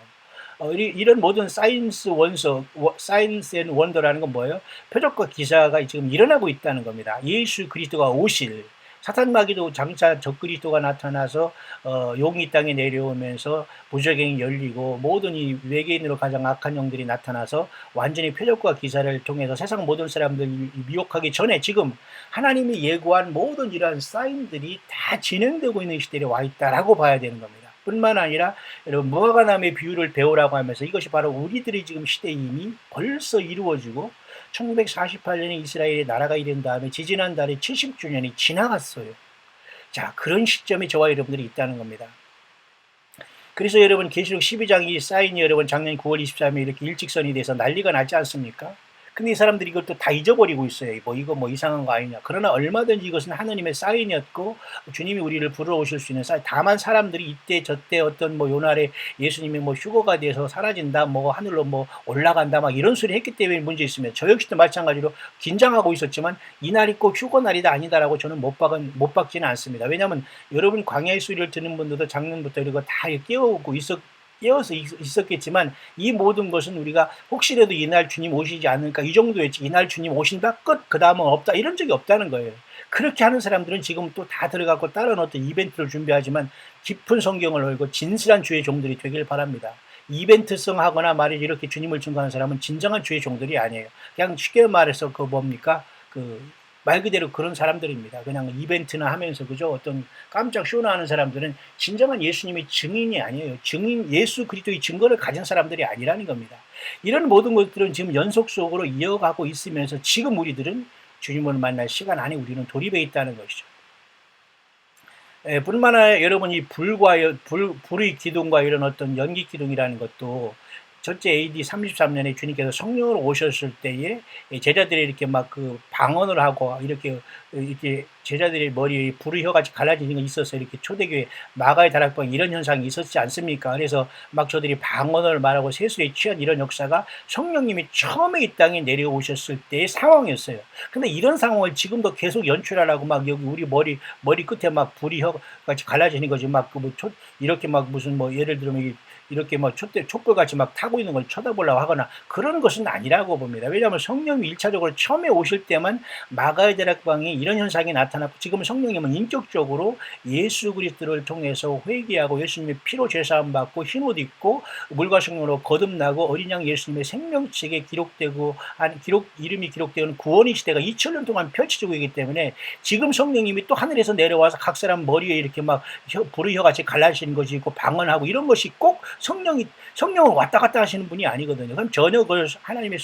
Speaker 1: 이런 모든 사이언스 앤 원더라는 건 뭐예요? 표적과 기사가 지금 일어나고 있다는 겁니다. 예수 그리스도가 오실 사탄 마귀도 장차 적그리스도가 나타나서 용이 땅에 내려오면서 부적행이 열리고 모든 이 외계인으로 가장 악한 영들이 나타나서 완전히 표적과 기사를 통해서 세상 모든 사람들이 미혹하기 전에 지금 하나님이 예고한 모든 이러한 사인들이 다 진행되고 있는 시대에 와 있다라고 봐야 되는 겁니다. 뿐만 아니라 여러분 무화과나무의 비유를 배우라고 하면서 이것이 바로 우리들이 지금 시대에 이미 벌써 이루어지고 1948년에 이스라엘의 나라가 이른 다음에 지지난달에 70주년이 지나갔어요. 자, 그런 시점에 저와 여러분들이 있다는 겁니다. 그래서 여러분 계시록 12장이 사인이 여러분 작년 9월 23일 이렇게 일직선이 돼서 난리가 나지 않습니까? 근데 이 사람들이 이걸 또 다 잊어버리고 있어요. 이거 이상한 거 아니냐. 그러나 얼마든지 이것은 하나님의 사인이었고 주님이 우리를 불러오실 수 있는 사인. 다만 사람들이 이때 저때 어떤 요날에 예수님이 휴거가 돼서 사라진다, 하늘로 올라간다, 막 이런 소리 했기 때문에 문제 있습니다. 저 역시도 마찬가지로 긴장하고 있었지만 이날이 꼭 휴거 날이다 아니다라고 저는 못 박지는 않습니다. 왜냐하면 여러분 광야의 소리를 듣는 분들도 작년부터 이거 다 깨워오고 깨어서 있었겠지만 이 모든 것은 우리가 혹시라도 이날 주님 오시지 않을까 이 정도였지, 이날 주님 오신다 끝 그 다음은 없다 이런 적이 없다는 거예요. 그렇게 하는 사람들은 지금 또 다 들어가고 다른 어떤 이벤트를 준비하지만 깊은 성경을 알고 진실한 주의 종들이 되길 바랍니다. 이벤트성 하거나 말이지 이렇게 주님을 증거하는 사람은 진정한 주의 종들이 아니에요. 그냥 쉽게 말해서 그 뭡니까? 말 그대로 그런 사람들입니다. 그냥 이벤트나 하면서 그죠? 어떤 깜짝 쇼나 하는 사람들은 진정한 예수님의 증인이 아니에요. 예수 그리스도의 증거를 가진 사람들이 아니라는 겁니다. 이런 모든 것들은 지금 연속적으로 이어가고 있으면서 지금 우리들은 주님을 만날 시간 안에 우리는 돌입해 있다는 것이죠. 뿐만 아니라 여러분 이 불의 기둥과 이런 어떤 연기 기둥이라는 것도 첫째 AD 33년에 주님께서 성령으로 오셨을 때에 제자들이 이렇게 막 방언을 하고 이렇게 제자들의 머리에 불의 혀같이 갈라지는 게 있어서 이렇게 초대교회 마가의 다락방 이런 현상이 있었지 않습니까? 그래서 막 저들이 방언을 말하고 세수에 취한 이런 역사가 성령님이 처음에 이 땅에 내려오셨을 때의 상황이었어요. 근데 이런 상황을 지금도 계속 연출하라고 막 여기 우리 머리 끝에 막 불이 혀같이 갈라지는 거지 이렇게 막 무슨 예를 들면 이렇게 촛불같이 막 타고 있는 걸 쳐다보려고 하거나 그런 것은 아니라고 봅니다. 왜냐하면 성령이 1차적으로 처음에 오실 때만 마가의 다락방에 이런 현상이 나타났고 지금 성령님은 인격적으로 예수 그리스도를 통해서 회개하고 예수님의 피로 죄사함 받고 흰옷 입고 물과 성령으로 거듭나고 어린 양 예수님의 생명책에 이름이 기록되는 구원의 시대가 2000년 동안 펼쳐지고 있기 때문에 지금 성령님이 또 하늘에서 내려와서 각 사람 머리에 이렇게 막 불의 혀같이 갈라지는 것이 있고 방언하고 이런 것이 꼭 성령을 왔다 갔다 하시는 분이 아니거든요. 그럼 전혀 그걸 하나님의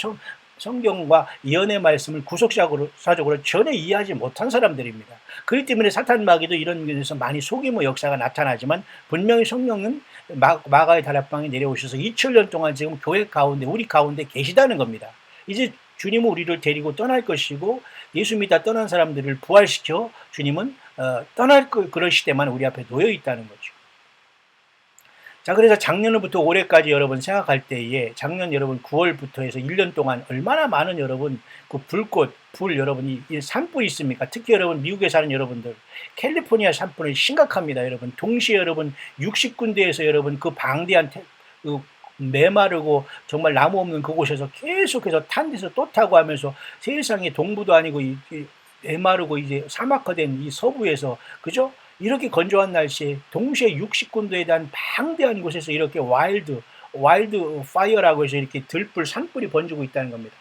Speaker 1: 성경과 예언의 말씀을 구속사적으로 전혀 이해하지 못한 사람들입니다. 그렇기 때문에 사탄 마귀도 이런 면에서 많이 속임의 역사가 나타나지만 분명히 성령은 마가의 다락방에 내려오셔서 2000년 동안 지금 교회 가운데 우리 가운데 계시다는 겁니다. 이제 주님은 우리를 데리고 떠날 것이고 예수 믿다 떠난 사람들을 부활시켜 주님은 그럴 시대만 우리 앞에 놓여 있다는 거죠. 자, 그래서 작년부터 올해까지 여러분 생각할 때에 작년 여러분 9월부터 해서 1년 동안 얼마나 많은 여러분 불 여러분이 산불이 있습니까? 특히 여러분 미국에 사는 여러분들 캘리포니아 산불은 심각합니다. 여러분 동시에 여러분 60군데에서 여러분 방대한 메마르고 정말 나무 없는 그곳에서 계속해서 탄 데서 또 타고 하면서 세상에 동부도 아니고 메마르고 이제 사막화된 이 서부에서 그죠? 이렇게 건조한 날씨에 동시에 60군도에 대한 방대한 곳에서 이렇게 와일드 파이어라고 해서 이렇게 산불이 번지고 있다는 겁니다.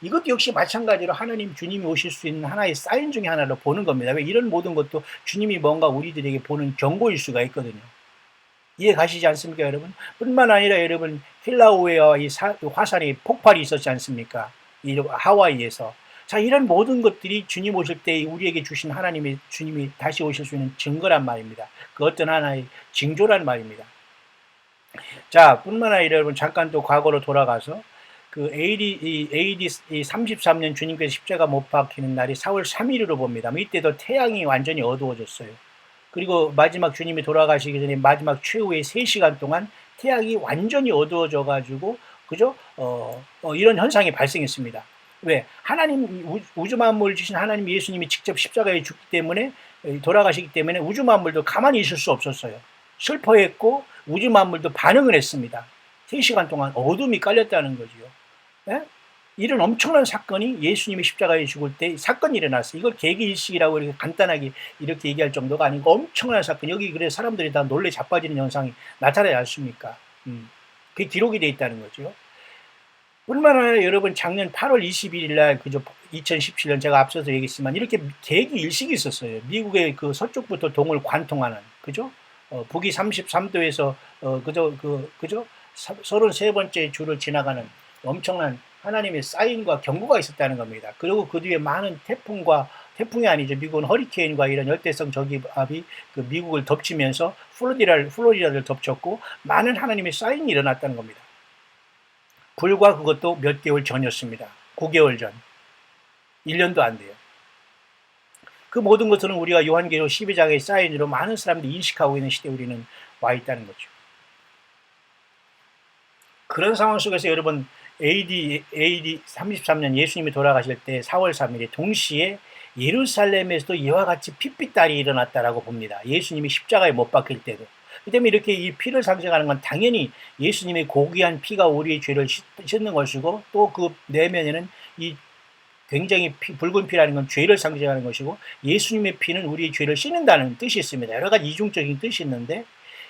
Speaker 1: 이것도 역시 마찬가지로 하나님 주님이 오실 수 있는 하나의 사인 중에 하나로 보는 겁니다. 왜 이런 모든 것도 주님이 뭔가 우리들에게 보는 경고일 수가 있거든요. 이해 가시지 않습니까, 여러분? 뿐만 아니라 여러분 킬라우에어 이 화산이 폭발이 있었지 않습니까? 이 하와이에서. 자, 이런 모든 것들이 주님 오실 때 우리에게 주신 주님이 다시 오실 수 있는 증거란 말입니다. 그 어떤 하나의 징조란 말입니다. 자, 뿐만 아니라 여러분 잠깐 또 과거로 돌아가서 AD 33년 주님께서 십자가 못 박히는 날이 4월 3일으로 봅니다. 이때도 태양이 완전히 어두워졌어요. 그리고 마지막 주님이 돌아가시기 전에 마지막 최후의 3시간 동안 태양이 완전히 어두워져가지고 그죠? 이런 현상이 발생했습니다. 왜? 하나님 우주 만물을 주신 하나님 예수님이 직접 십자가에 죽기 때문에 돌아가시기 때문에 우주 만물도 가만히 있을 수 없었어요. 슬퍼했고 우주 만물도 반응을 했습니다. 3시간 동안 어둠이 깔렸다는 거지요. 예? 이런 엄청난 사건이 예수님이 십자가에 죽을 때 사건이 일어났어요. 이걸 계기일식이라고 이렇게 간단하게 이렇게 얘기할 정도가 아니고 엄청난 사건. 여기 그래서 사람들이 다 놀래 자빠지는 현상이 나타나지 않습니까? 그게 기록이 돼 있다는 거죠. 뿐만 아니라 여러분 작년 8월 21일 날 그저 2017년 제가 앞서서 얘기했지만 이렇게 계기 일식이 있었어요. 미국의 서쪽부터 동을 관통하는 그죠? 북위 33도에서 그죠? 33번째 주를 지나가는 엄청난 하나님의 사인과 경고가 있었다는 겁니다. 그리고 그 뒤에 많은 태풍이 아니죠. 미국은 허리케인과 이런 열대성 저기압이 미국을 덮치면서 플로리다를 덮쳤고 많은 하나님의 사인이 일어났다는 겁니다. 불과 그것도 몇 개월 전이었습니다. 9개월 전. 1년도 안 돼요. 그 모든 것들은 우리가 요한계시록 12장의 사인으로 많은 사람들이 인식하고 있는 시대에 우리는 와 있다는 거죠. 그런 상황 속에서 여러분 AD 33년 예수님이 돌아가실 때 4월 3일에 동시에 예루살렘에서도 이와 같이 핏빛달이 일어났다라고 봅니다. 예수님이 십자가에 못 박힐 때도. 그 때문에 이렇게 이 피를 상징하는 건 당연히 예수님의 고귀한 피가 우리의 죄를 씻는 것이고, 또 그 내면에는 이 굉장히 붉은 피라는 건 죄를 상징하는 것이고, 예수님의 피는 우리의 죄를 씻는다는 뜻이 있습니다. 여러 가지 이중적인 뜻이 있는데,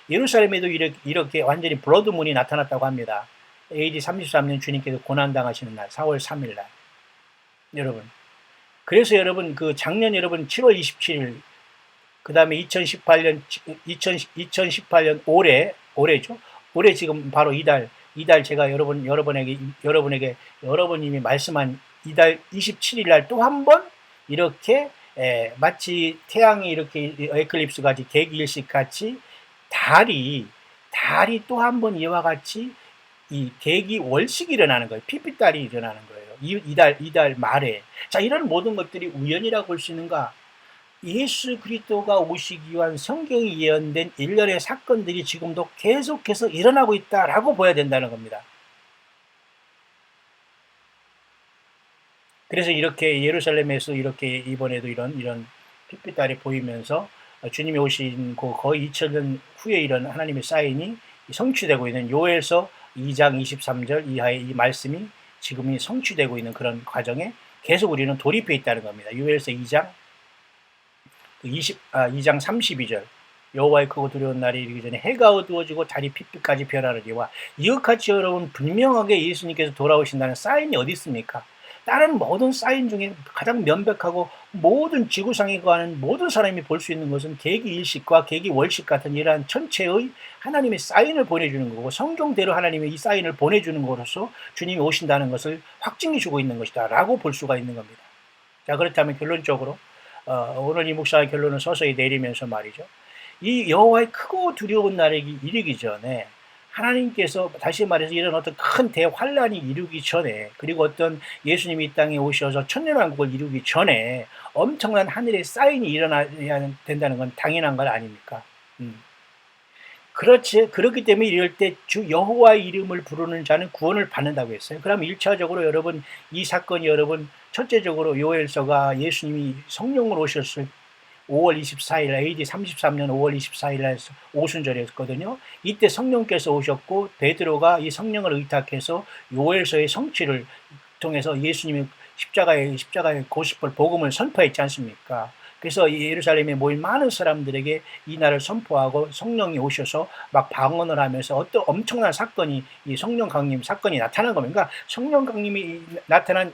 Speaker 1: 예루살렘에도 이렇게 완전히 블러드문이 나타났다고 합니다. AD 33년 주님께서 고난당하시는 날, 4월 3일 날. 여러분. 그래서 여러분, 그 작년 여러분 7월 27일, 그 다음에 2018년 올해죠. 올해 지금 바로 이달 제가 여러분에게 여러분님이 말씀한 이달 27일 날 또 한 번 이렇게 마치 태양이 이렇게 에클립스 같이 개기일식 같이 달이 또 한 번 이와 같이 이 개기 월식이 일어나는 거예요. 피피달이 일어나는 거예요. 이달 말에. 자, 이런 모든 것들이 우연이라고 볼 수 있는가? 예수 그리스도가 오시기 위한 성경이 예언된 일련의 사건들이 지금도 계속해서 일어나고 있다라고 봐야 된다는 겁니다. 그래서 이렇게 예루살렘에서 이렇게 이번에도 이런 핏빛달이 보이면서 주님이 오신 그 거의 2000년 후에 이런 하나님의 사인이 성취되고 있는 요엘서 2장 23절 이하의 이 말씀이 지금이 성취되고 있는 그런 과정에 계속 우리는 돌입해 있다는 겁니다. 요엘서 2장 32절 여호와의 크고 두려운 날이 이르기 전에 해가 어두워지고 달이 핏빛까지 변하느니와 이것같이 여러분 분명하게 예수님께서 돌아오신다는 사인이 어디 있습니까? 다른 모든 사인 중에 가장 명백하고 모든 지구상에 거하는 모든 사람이 볼 수 있는 것은 계기일식과 계기월식 같은 이러한 전체의 하나님의 사인을 보내주는 거고, 성경대로 하나님의 이 사인을 보내주는 것으로서 주님이 오신다는 것을 확증해 주고 있는 것이다 라고 볼 수가 있는 겁니다. 자, 그렇다면 결론적으로 오늘 이 목사의 결론을 서서히 내리면서 말이죠. 이 여호와의 크고 두려운 날이 이르기 전에 하나님께서 다시 말해서 이런 어떤 큰 대환란이 이루기 전에, 그리고 어떤 예수님이 이 땅에 오셔서 천년왕국을 이루기 전에 엄청난 하늘의 사인이 일어나야 된다는 건 당연한 건 아닙니까? 그렇기 때문에 이럴 때 주 여호와의 이름을 부르는 자는 구원을 받는다고 했어요. 그럼 1차적으로 여러분 이 사건이 여러분 첫째적으로 요엘서가 예수님이 성령으로 오셨을 5월 24일 AD 33년 5월 24일 날 오순절이었거든요. 이때 성령께서 오셨고 베드로가 이 성령을 의탁해서 요엘서의 성취를 통해서 예수님의 십자가의 고스펠 복음을 선포했지 않습니까? 그래서 예루살렘에 모인 많은 사람들에게 이 날을 선포하고 성령이 오셔서 막 방언을 하면서 어떤 엄청난 사건이, 이 성령 강림 사건이 나타난 겁니다. 그러니까 성령 강림이 나타난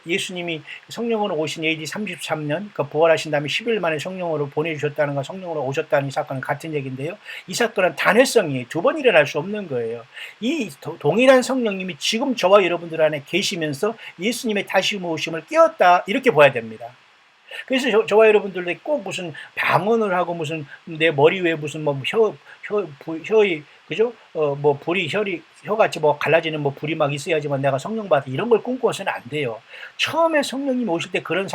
Speaker 1: 예수님이 성령으로 오신 AD 33년, 그 부활하신 다음에 10일 만에 성령으로 보내주셨다는 거, 성령으로 오셨다는 이 사건은 같은 얘기인데요. 이 사건은 단회성이 두 번 일어날 수 없는 거예요. 이 동일한 성령님이 지금 저와 여러분들 안에 계시면서 예수님의 다시 오심을 깨웠다, 이렇게 봐야 됩니다. 그래서 저와 여러분들도 꼭 무슨 방언을 하고 무슨 내 머리 위에 무슨 뭐 혀이 그죠? 뭐 불이 혀같이 뭐 갈라지는 뭐 불이 막 있어야지만 내가 성령 받아, 이런 걸 꿈꿔서는 안 돼요. 처음에 성령님 오실 때 그런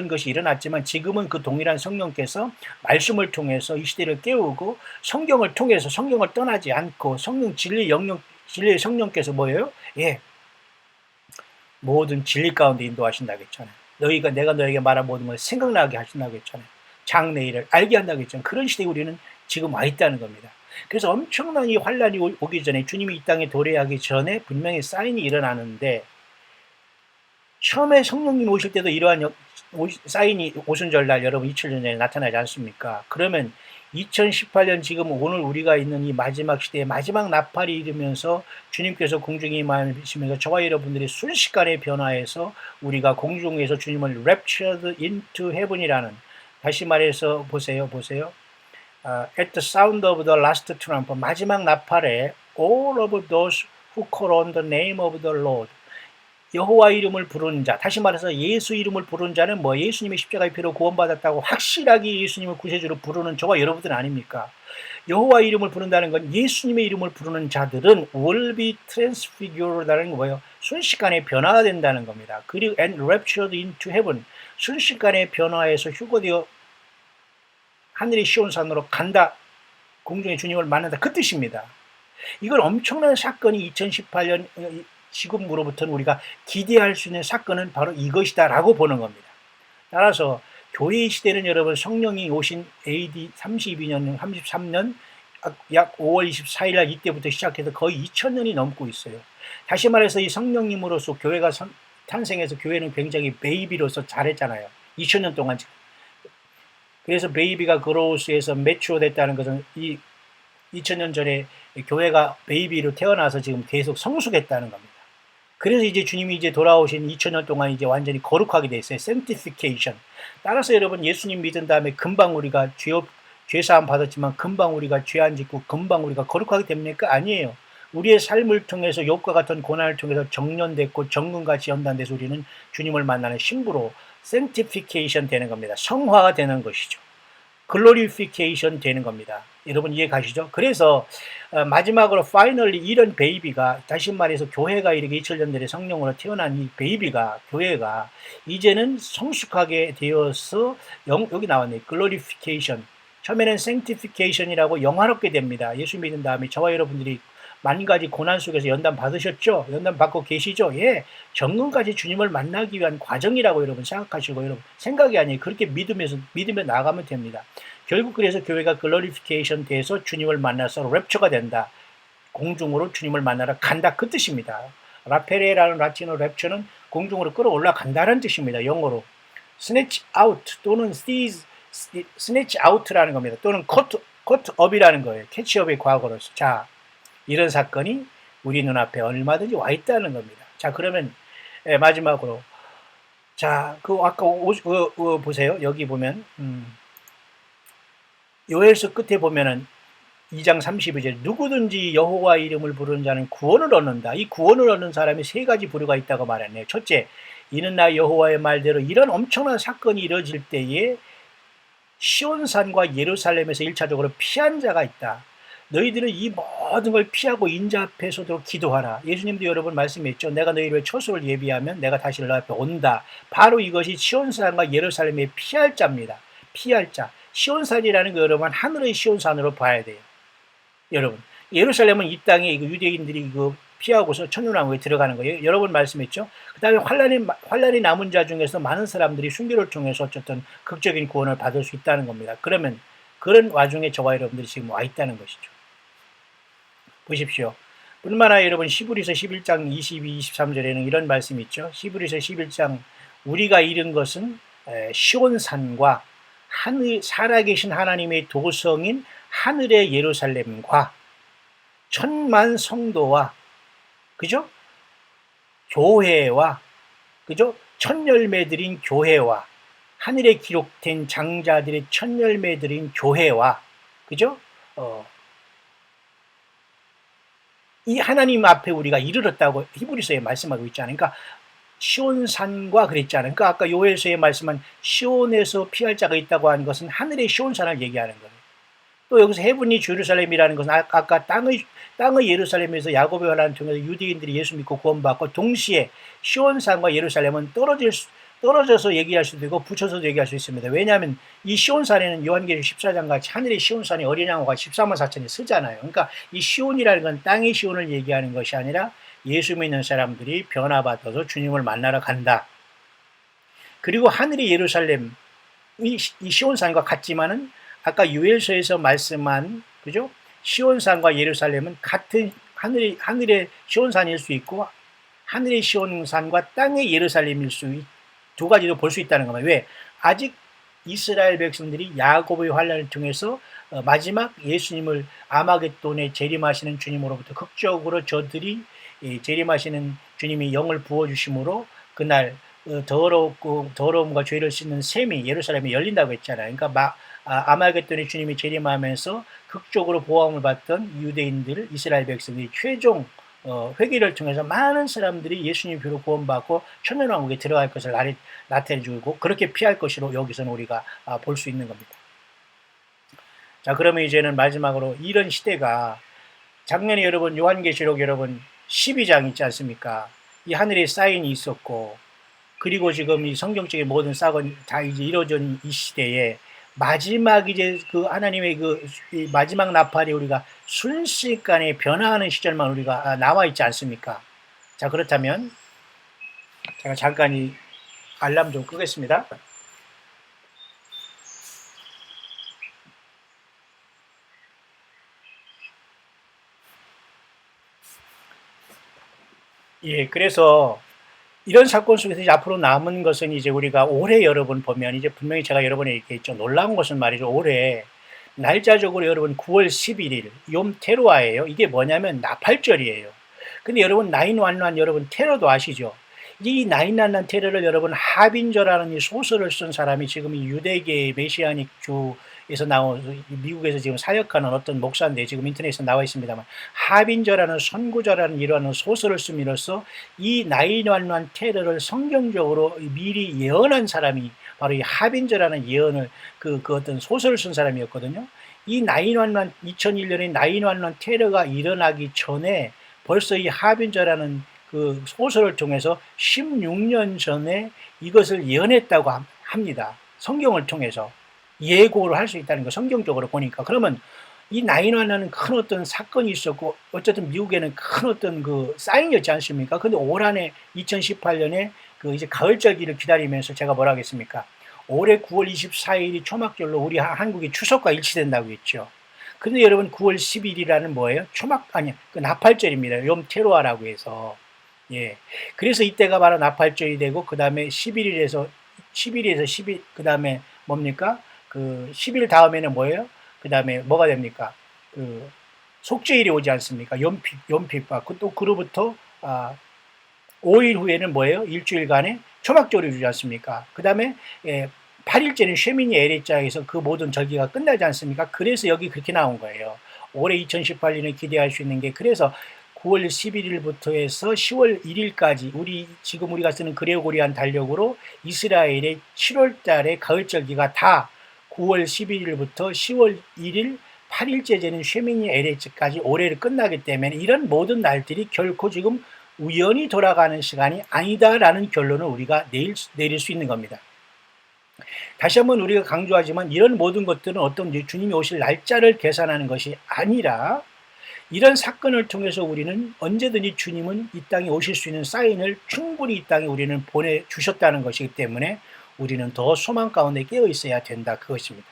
Speaker 1: 것이 일어났지만 지금은 그 동일한 성령께서 말씀을 통해서 이 시대를 깨우고 성경을 통해서 성경을 떠나지 않고 진리의 성령께서 뭐예요? 예. 모든 진리 가운데 인도하신다고 했잖아요. 내가 너에게 말한 모든 걸 생각나게 하신다고 했잖아요. 장래일을 알게 한다고 했잖아요. 그런 시대에 우리는 지금 와 있다는 겁니다. 그래서 엄청난 이 환란이 오기 전에, 주님이 이 땅에 도래하기 전에 분명히 사인이 일어나는데, 처음에 성령님 오실 때도 이러한 사인이 오순절날 여러분 2000년 전에 나타나지 않습니까? 그러면 2018년 지금 오늘 우리가 있는 이 마지막 시대에 마지막 나팔이 이르면서 주님께서 공중에 임하시면서 저와 여러분들이 순식간에 변화해서 우리가 공중에서 주님을 raptured into heaven이라는, 다시 말해서 보세요. At the sound of the last trump, 마지막 나팔에 all of those who call on the name of the Lord, 여호와 이름을 부르는 자, 다시 말해서 예수 이름을 부르는 자는 뭐 예수님의 십자가의 피로 구원받았다고 확실하게 예수님을 구세주로 부르는 저와 여러분들 아닙니까? 여호와 이름을 부른다는 건, 예수님의 이름을 부르는 자들은 will be transfigured라는 거 뭐예요? 순식간에 변화된다는 겁니다. 그리고 and raptured into heaven, 순식간에 변화해서 휴거되어 하늘의 시온산으로 간다, 공중에 주님을 만난다, 그 뜻입니다. 이건 엄청난 사건이 2018년 지금으로부터는 우리가 기대할 수 있는 사건은 바로 이것이다라고 보는 겁니다. 따라서 교회의 시대는 여러분 성령이 오신 AD 32년, 33년 약 5월 24일 날 이때부터 시작해서 거의 2000년이 넘고 있어요. 다시 말해서 이 성령님으로서 교회가 탄생해서 교회는 굉장히 베이비로서 잘했잖아요. 2000년 동안. 그래서 베이비가 그로우스에서 매추어 됐다는 것은 이 2000년 전에 교회가 베이비로 태어나서 지금 계속 성숙했다는 겁니다. 그래서 이제 주님이 이제 돌아오신 2000년 동안 이제 완전히 거룩하게 됐어요. sanctification. 따라서 여러분 예수님 믿은 다음에 금방 우리가 죄사함 받았지만 금방 우리가 죄 안 짓고 금방 우리가 거룩하게 됩니까? 아니에요. 우리의 삶을 통해서 욥과 같은 고난을 통해서 정련됐고 정금같이 연단돼서 우리는 주님을 만나는 신부로 sanctification 되는 겁니다. 성화가 되는 것이죠. 글로리피케이션 되는 겁니다. 여러분 이해 가시죠? 그래서 마지막으로 파이널리 이런 베이비가 다시 말해서 교회가 이렇게 2000년 전에 성령으로 태어난 이 베이비가 교회가 이제는 성숙하게 되어서 여기 나왔네. 글로리피케이션. 처음에는 sanctification이라고 영화롭게 됩니다. 예수 믿은 다음에 저와 여러분들이 만 가지 고난 속에서 연단 받으셨죠? 연단 받고 계시죠? 예. 정금까지 주님을 만나기 위한 과정이라고 여러분 생각하시고 여러분 생각이 아니에요. 그렇게 믿으며 나가면 됩니다. 결국 그래서 교회가 글로리피케이션 돼서 주님을 만나서 랩처가 된다. 공중으로 주님을 만나러 간다. 그 뜻입니다. 라페레라는 라틴어 랩처는 공중으로 끌어올라간다는 뜻입니다. 영어로. snatch out 또는 snatch out라는 겁니다. 또는 caught up이라는 거예요. 캐치업의 과거로서. 자, 이런 사건이 우리 눈앞에 얼마든지 와 있다는 겁니다. 자, 그러면 마지막으로 자, 아까 보세요. 여기 보면 요엘서 끝에 보면은 2장 32절 누구든지 여호와 이름을 부르는 자는 구원을 얻는다. 이 구원을 얻는 사람이 세 가지 부류가 있다고 말했네요. 첫째, 이는 나 여호와의 말대로 이런 엄청난 사건이 이루어질 때에 시온산과 예루살렘에서 1차적으로 피한 자가 있다. 너희들은 이 모든 걸 피하고 인자 앞에서도 기도하라. 예수님도 여러 번 말씀했죠. 내가 너희를 처소를 예비하면 내가 다시 너 앞에 온다. 바로 이것이 시온산과 예루살렘의 피할 자입니다. 피할 자. 시온산이라는 거 여러분 하늘의 시온산으로 봐야 돼요. 여러분 예루살렘은 이 땅에 유대인들이 피하고서 천년왕국에 들어가는 거예요. 여러 번 말씀했죠. 그 다음에 환란이 남은 자 중에서 많은 사람들이 순교를 통해서 어쨌든 극적인 구원을 받을 수 있다는 겁니다. 그러면 그런 와중에 저와 여러분들이 지금 와 있다는 것이죠. 보십시오. 뿐만 아니라 여러분 히브리서 11장 22, 23절에는 이런 말씀이 있죠. 히브리서 11장 우리가 잃은 것은 시온산과 살아계신 하나님의 도성인 하늘의 예루살렘과 천만 성도와 그죠? 교회와 그죠? 천열매들인 교회와 하늘에 기록된 장자들의 천열매들인 교회와 그죠? 이 하나님 앞에 우리가 이르렀다고 히브리서에 말씀하고 있잖아요. 그러니까 시온산과 그랬잖아요. 그러니까 아까 요엘서에 말씀한 시온에서 피할 자가 있다고 하는 것은 하늘의 시온산을 얘기하는 거예요. 또 여기서 헤븐리 제루살렘이라는 것은 아까 땅의 예루살렘에서 야곱의 환란을 통해서 유대인들이 예수 믿고 구원받고 동시에 시온산과 예루살렘은 떨어져서 얘기할 수도 있고 붙여서도 얘기할 수 있습니다. 왜냐하면 이 시온산에는 요한계시록 14장 같이 하늘의 시온산에 어린 양호가 14만 4천이 쓰잖아요. 그러니까 이 시온이라는 건 땅의 시온을 얘기하는 것이 아니라 예수 믿는 사람들이 변화받아서 주님을 만나러 간다. 그리고 하늘의 예루살렘 이 시온산과 같지만은 아까 요엘서에서 말씀한 그죠? 시온산과 예루살렘은 같은 하늘의 시온산일 수 있고 하늘의 시온산과 땅의 예루살렘일 수 두 가지로 볼 수 있다는 겁니다. 왜? 아직 이스라엘 백성들이 야곱의 환란을 통해서 마지막 예수님을 아마겟돈에 재림하시는 주님으로부터 극적으로 저들이 재림하시는 주님이 영을 부어주심으로 그날 더러움과 죄를 씻는 셈이 예루살렘에 열린다고 했잖아요. 그러니까 아마겟돈에 주님이 재림하면서 극적으로 보호함을 받던 유대인들, 이스라엘 백성들이 최종 회개를 통해서 많은 사람들이 예수님 피로 구원받고 천년왕국에 들어갈 것을 나타내주고 그렇게 피할 것으로 여기서는 우리가 볼 수 있는 겁니다. 자, 그러면 이제는 마지막으로 이런 시대가 작년에 여러분 요한계시록 여러분 12장 있지 않습니까? 이 하늘에 사인이 있었고 그리고 지금 이 성경적인 모든 사건이 다 이제 이루어진 이 시대에 마지막 이제 그 하나님의 이 마지막 나팔이 우리가 순식간에 변화하는 시절만 우리가 나와 있지 않습니까? 자, 그렇다면 제가 잠깐 이 알람 좀 끄겠습니다. 예, 그래서 이런 사건 속에서 이제 앞으로 남은 것은 이제 우리가 올해 여러분 보면 이제 분명히 제가 여러분에 얘기했죠. 놀라운 것은 말이죠. 올해 날짜적으로 여러분 9월 11일 욤 테루아예요. 이게 뭐냐면 나팔절이에요. 근데 여러분 911 여러분 테러도 아시죠? 이 911 테러를 여러분 하빈저라는 이 소설을 쓴 사람이 지금 이 유대계 메시아닉 주에서 나온 미국에서 지금 사역하는 어떤 목사인데 지금 인터넷에 나와 있습니다만 하빈저라는 선구자라는 이러한 소설을 씀으로써 이 911 테러를 성경적으로 미리 예언한 사람이 바로 이 하빈저라는 예언을 그 어떤 소설을 쓴 사람이었거든요. 이 911 2001년에 911 테러가 일어나기 전에 벌써 이 하빈저라는 그 소설을 통해서 16년 전에 이것을 예언했다고 합니다. 성경을 통해서 예고를 할 수 있다는 거 성경적으로 보니까. 그러면 이 911은 큰 어떤 사건이 있었고 어쨌든 미국에는 큰 어떤 그 사인이었지 않습니까? 근데 올 한해 2018년에 그 이제 가을절기를 기다리면서 제가 뭐라 하겠습니까? 올해 9월 24일이 초막절로 우리 한국이 추석과 일치된다고 했죠. 근데 여러분 9월 10일이라는 뭐예요? 그 나팔절입니다. 욤 테루아라고 해서. 예. 그래서 이때가 바로 나팔절이 되고 그다음에 11일에서 10일 그다음에 뭡니까? 그 10일 다음에는 뭐예요? 그다음에 뭐가 됩니까? 그 속죄일이 오지 않습니까? 연핍과 또 그로부터 5일 후에는 뭐예요? 일주일간의 초막절이 오지 않습니까? 그다음에 8일째는 쉐미니 에레자에서 그 모든 절기가 끝나지 않습니까? 그래서 여기 그렇게 나온 거예요. 올해 2018년에 기대할 수 있는 게 그래서 9월 11일부터 해서 10월 1일까지 지금 우리가 쓰는 그레고리안 달력으로 이스라엘의 7월 달의 가을절기가 다 9월 11일부터 10월 1일 8일째 되는 쉐미니 에레츠까지 올해를 끝나기 때문에 이런 모든 날들이 결코 지금 우연히 돌아가는 시간이 아니다라는 결론을 우리가 내릴 수 있는 겁니다. 다시 한번 우리가 강조하지만 이런 모든 것들은 어떤 주님이 오실 날짜를 계산하는 것이 아니라 이런 사건을 통해서 우리는 언제든지 주님은 이 땅에 오실 수 있는 사인을 충분히 이 땅에 우리는 보내주셨다는 것이기 때문에 우리는 더 소망 가운데 깨어 있어야 된다 그것입니다.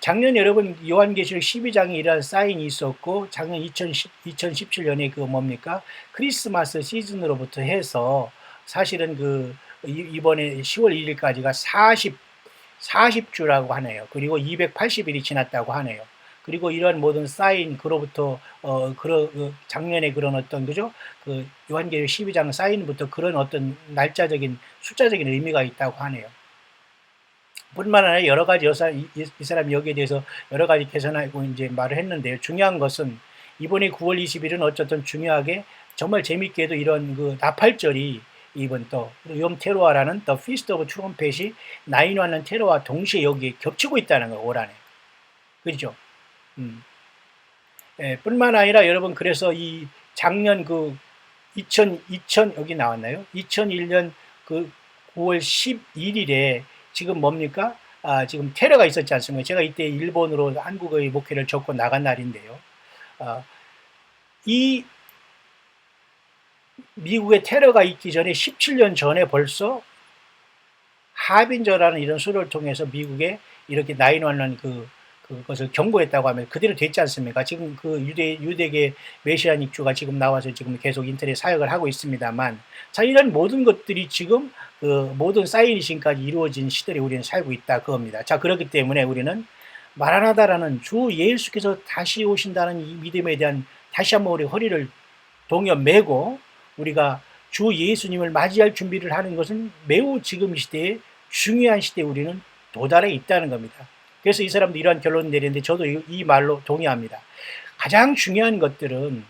Speaker 1: 작년 여러분 요한계시록 12장에 이러한 사인이 있었고 작년 2017년에 그 뭡니까 크리스마스 시즌으로부터 해서 사실은 그 이번에 10월 1일까지가 40주라고 하네요. 그리고 280일이 지났다고 하네요. 그리고 이런 모든 사인 그로부터 작년에 그런 어떤 그죠 그 요한계시록 12장 사인부터 그런 어떤 날짜적인 숫자적인 의미가 있다고 하네요. 뿐만 아니라 여러 가지 이 사람이 여기에 대해서 여러 가지 계산하고 이제 말을 했는데요. 중요한 것은 이번에 9월 20일은 어쨌든 중요하게 정말 재밌게도 이런 그 나팔절이 이번 또 욤 테루아라는 The Feast of Trumpet이 911 테러와 동시에 여기에 겹치고 있다는 거예요. 올 한해. 그렇죠? 뿐만 아니라 여러분 그래서 이 작년 그 2000 여기 나왔나요? 2001년 그 9월 11일에 지금 뭡니까? 지금 테러가 있었지 않습니까? 제가 이때 일본으로 한국의 목회를 접고 나간 날인데요. 이 미국의 테러가 있기 전에 17년 전에 벌써 하빈저라는 이런 수를 통해서 미국에 이렇게 911 그것을 경고했다고 하면 그대로 됐지 않습니까? 지금 그 유대계 메시아닉 주가 지금 나와서 지금 계속 인터넷 사역을 하고 있습니다만, 자, 이런 모든 것들이 지금 그 모든 사이니신까지 이루어진 시대에 우리는 살고 있다 그겁니다. 자, 그렇기 때문에 우리는 마라나다라는 주 예수께서 다시 오신다는 이 믿음에 대한 다시 한번 우리 허리를 동여 매고 우리가 주 예수님을 맞이할 준비를 하는 것은 매우 지금 시대에 중요한 시대에 우리는 도달해 있다는 겁니다. 그래서 이 사람도 이러한 결론을 내리는데 저도 이 말로 동의합니다. 가장 중요한 것들은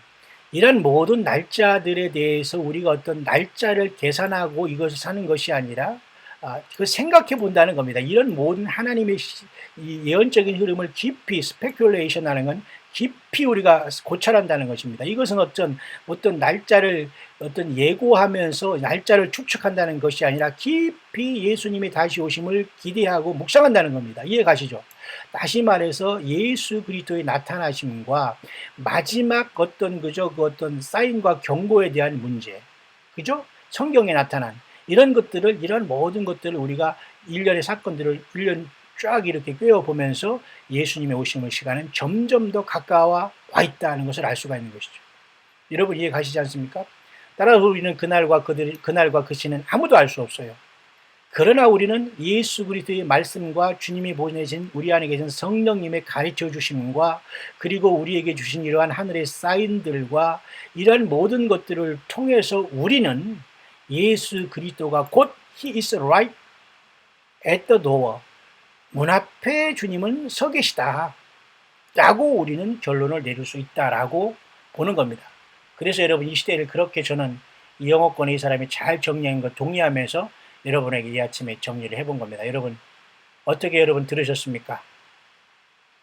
Speaker 1: 이런 모든 날짜들에 대해서 우리가 어떤 날짜를 계산하고 이것을 사는 것이 아니라 그 생각해 본다는 겁니다. 이런 모든 하나님의 이 예언적인 흐름을 깊이 스페큘레이션 하는 건 깊이 우리가 고찰한다는 것입니다. 이것은 어떤 날짜를 어떤 예고하면서 날짜를 축축한다는 것이 아니라 깊이 예수님의 다시 오심을 기대하고 묵상한다는 겁니다. 이해 가시죠? 다시 말해서 예수 그리스도의 나타나심과 마지막 어떤 그 어떤 사인과 경고에 대한 문제, 그죠? 성경에 나타난 이런 것들을 이런 모든 것들을 우리가 일련의 사건들을 1년 쫙 이렇게 꿰어보면서 예수님의 오심의 시간은 점점 더 가까워 와 있다는 것을 알 수가 있는 것이죠. 여러분 이해 가시지 않습니까? 따라서 우리는 그날과 그 시는 아무도 알 수 없어요. 그러나 우리는 예수 그리스도의 말씀과 주님이 보내신 우리 안에 계신 성령님의 가르쳐 주심과 그리고 우리에게 주신 이러한 하늘의 사인들과 이러한 모든 것들을 통해서 우리는 예수 그리스도가 곧 He is right at the door, 문 앞에 주님은 서 계시다 라고 우리는 결론을 내릴 수 있다라고 보는 겁니다. 그래서 여러분 이 시대를 그렇게 저는 이영호권의 이 사람이 잘 정리한 것 동의하면서 여러분에게 이 아침에 정리를 해본 겁니다. 여러분 어떻게 여러분 들으셨습니까?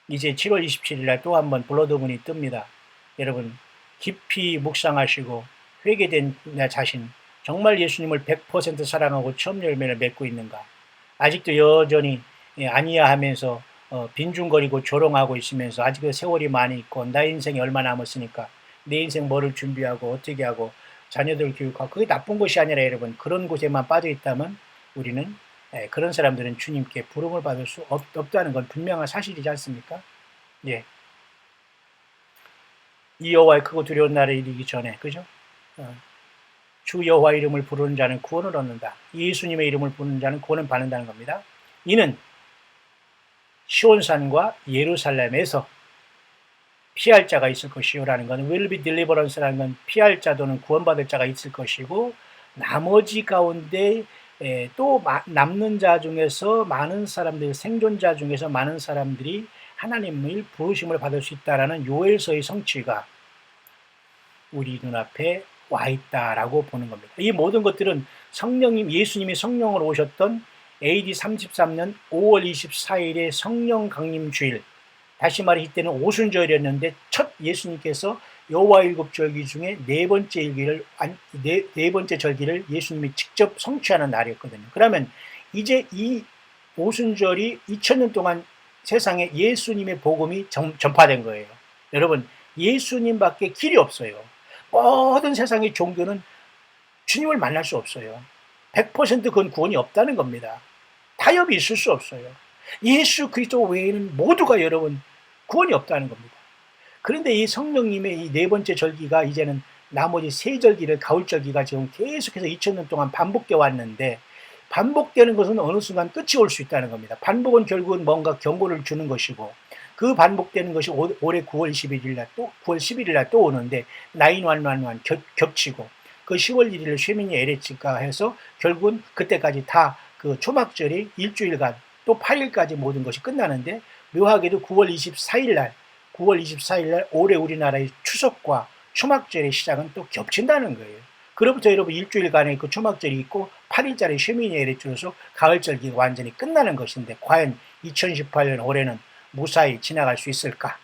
Speaker 1: 이제 7월 27일 날 또 한번 블러드문이 뜹니다. 여러분 깊이 묵상하시고 회개된 나 자신 정말 예수님을 100% 사랑하고 처음 열매를 맺고 있는가? 아직도 여전히 아니야 하면서 빈중거리고 조롱하고 있으면서 아직도 세월이 많이 있고 나 인생이 얼마 남았으니까 내 인생 뭐를 준비하고 어떻게 하고 자녀들 교육하고 그게 나쁜 것이 아니라 여러분 그런 곳에만 빠져 있다면 우리는 그런 사람들은 주님께 부름을 받을 수 없다는 건 분명한 사실이지 않습니까? 예. 이 여호와의 크고 두려운 날에 이르기 전에 그죠? 주 여호와 이름을 부르는 자는 구원을 얻는다. 예수님의 이름을 부르는 자는 구원을 받는다는 겁니다. 이는 시온산과 예루살렘에서 피할 자가 있을 것이요라는 건 will be deliverance라는 건 피할 자 또는 구원받을 자가 있을 것이고 나머지 가운데 또 남는 자 중에서 많은 사람들 생존자 중에서 많은 사람들이 하나님의 부르심을 받을 수 있다라는 요엘서의 성취가 우리 눈앞에 와 있다라고 보는 겁니다. 이 모든 것들은 성령님 예수님이 성령으로 오셨던 AD 33년 5월 24일의 성령 강림 주일 다시 말해 이때는 오순절이었는데 첫 예수님께서 여호와 일곱 절기 중에 네 번째 절기를 예수님이 직접 성취하는 날이었거든요. 그러면 이제 이 오순절이 2000년 동안 세상에 예수님의 복음이 전파된 거예요. 여러분 예수님밖에 길이 없어요. 모든 세상의 종교는 주님을 만날 수 없어요. 100% 그건 구원이 없다는 겁니다. 타협이 있을 수 없어요. 예수 그리스도 외에는 모두가 여러분 구원이 없다는 겁니다. 그런데 이 성령님의 이 네 번째 절기가 이제는 나머지 세 절기를 가을절기가 지금 계속해서 2000년 동안 반복되어 왔는데 반복되는 것은 어느 순간 끝이 올 수 있다는 겁니다. 반복은 결국은 뭔가 경고를 주는 것이고 그 반복되는 것이 올해 9월 11일 날 또 9월 11일 날 또 오는데 911 겹치고 그 10월 1일 쉐미니 에레치가 해서 결국은 그때까지 다 그 초막절이 일주일간 또 8일까지 모든 것이 끝나는데 묘하게도 9월 24일 날 올해 우리나라의 추석과 초막절의 시작은 또 겹친다는 거예요. 그로부터 여러분 일주일간의 그 초막절이 있고 8일짜리 쉐미니 에레치로서 가을절기가 완전히 끝나는 것인데 과연 2018년 올해는 무사히 지나갈 수 있을까?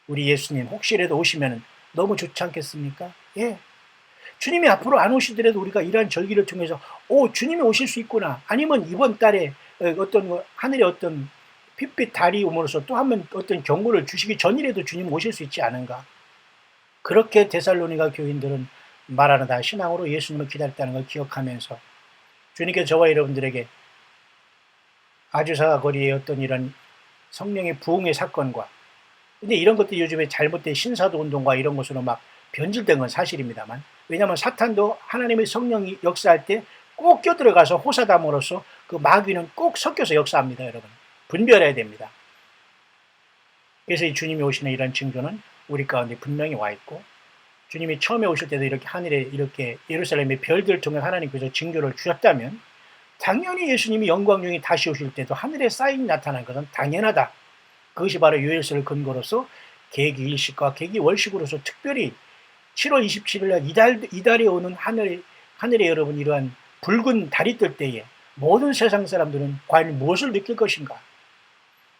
Speaker 1: 우리 예수님 혹시라도 오시면 너무 좋지 않겠습니까? 예. 주님이 앞으로 안 오시더라도 우리가 이러한 절기를 통해서 주님이 오실 수 있구나. 아니면 이번 달에 어떤 하늘에 어떤 핏빛 달이 오므로써 또 한 번 어떤 경고를 주시기 전이라도 주님 오실 수 있지 않은가. 그렇게 데살로니가 교인들은 말하는다. 신앙으로 예수님을 기다렸다는 걸 기억하면서 주님께서 저와 여러분들에게 아주사 거리의 어떤 이런 성령의 부흥의 사건과 근데 이런 것들이 요즘에 잘못된 신사도 운동과 이런 것으로 막 변질된 건 사실입니다만 왜냐하면 사탄도 하나님의 성령이 역사할 때 꼭 껴들어가서 호사담으로써 그 마귀는 꼭 섞여서 역사합니다. 여러분 분별해야 됩니다. 그래서 이 주님이 오시는 이런 징조는 우리 가운데 분명히 와 있고 주님이 처음에 오실 때도 이렇게 하늘에 이렇게 예루살렘의 별들을 통해 하나님께서 징조를 주셨다면 당연히 예수님이 영광 중에 다시 오실 때도 하늘에 사인이 나타난 것은 당연하다. 그것이 바로 요엘서를 근거로서 계기 일식과 계기 월식으로서 특별히 7월 27일 날 이달에 오는 하늘에 여러분 이러한 붉은 달이 뜰 때에 모든 세상 사람들은 과연 무엇을 느낄 것인가?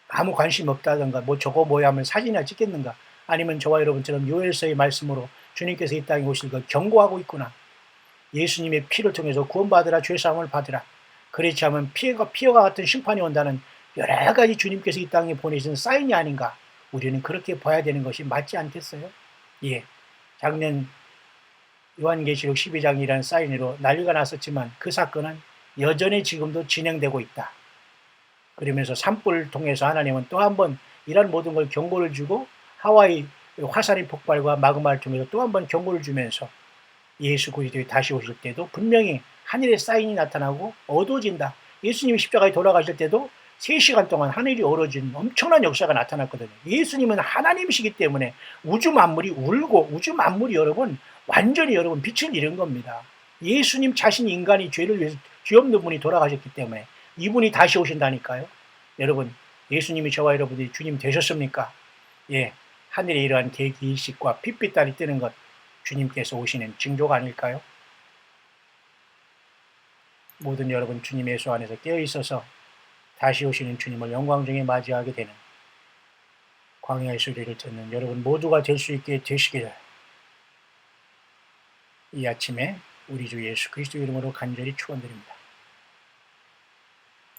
Speaker 1: 아무 관심 없다던가 뭐 저거 뭐야 하면 사진이나 찍겠는가? 아니면 저와 여러분처럼 요엘서의 말씀으로 주님께서 이 땅에 오실 걸 경고하고 있구나. 예수님의 피를 통해서 구원받으라 죄사함을 받으라. 그렇지 않으면 피해가 같은 심판이 온다는 여러 가지 주님께서 이 땅에 보내신 사인이 아닌가. 우리는 그렇게 봐야 되는 것이 맞지 않겠어요? 예. 작년 요한계시록 12장이라는 사인으로 난리가 났었지만 그 사건은 여전히 지금도 진행되고 있다. 그러면서 산불을 통해서 하나님은 또 한 번 이런 모든 걸 경고를 주고 하와이 화산의 폭발과 마그마를 통해서 또 한 번 경고를 주면서 예수 그리스도의 다시 오실 때도 분명히 하늘에 사인이 나타나고 어두워진다. 예수님이 십자가에 돌아가실 때도 3시간 동안 하늘이 얼어진 엄청난 역사가 나타났거든요. 예수님은 하나님이시기 때문에 우주 만물이 울고 우주 만물이 여러분 완전히 여러분 빛을 잃은 겁니다. 예수님 자신이 인간이 죄를 위해서 죄 없는 분이 돌아가셨기 때문에 이분이 다시 오신다니까요. 여러분 예수님이 저와 여러분들이 주님 되셨습니까? 예, 하늘에 이러한 계기일식과 핏빛달이 뜨는 것 주님께서 오시는 징조가 아닐까요? 모든 여러분 주님 예수 안에서 깨어있어서 다시 오시는 주님을 영광 중에 맞이하게 되는 광야의 소리를 듣는 여러분 모두가 될 수 있게 되시기를 이 아침에 우리 주 예수 그리스도 이름으로 간절히 축원드립니다.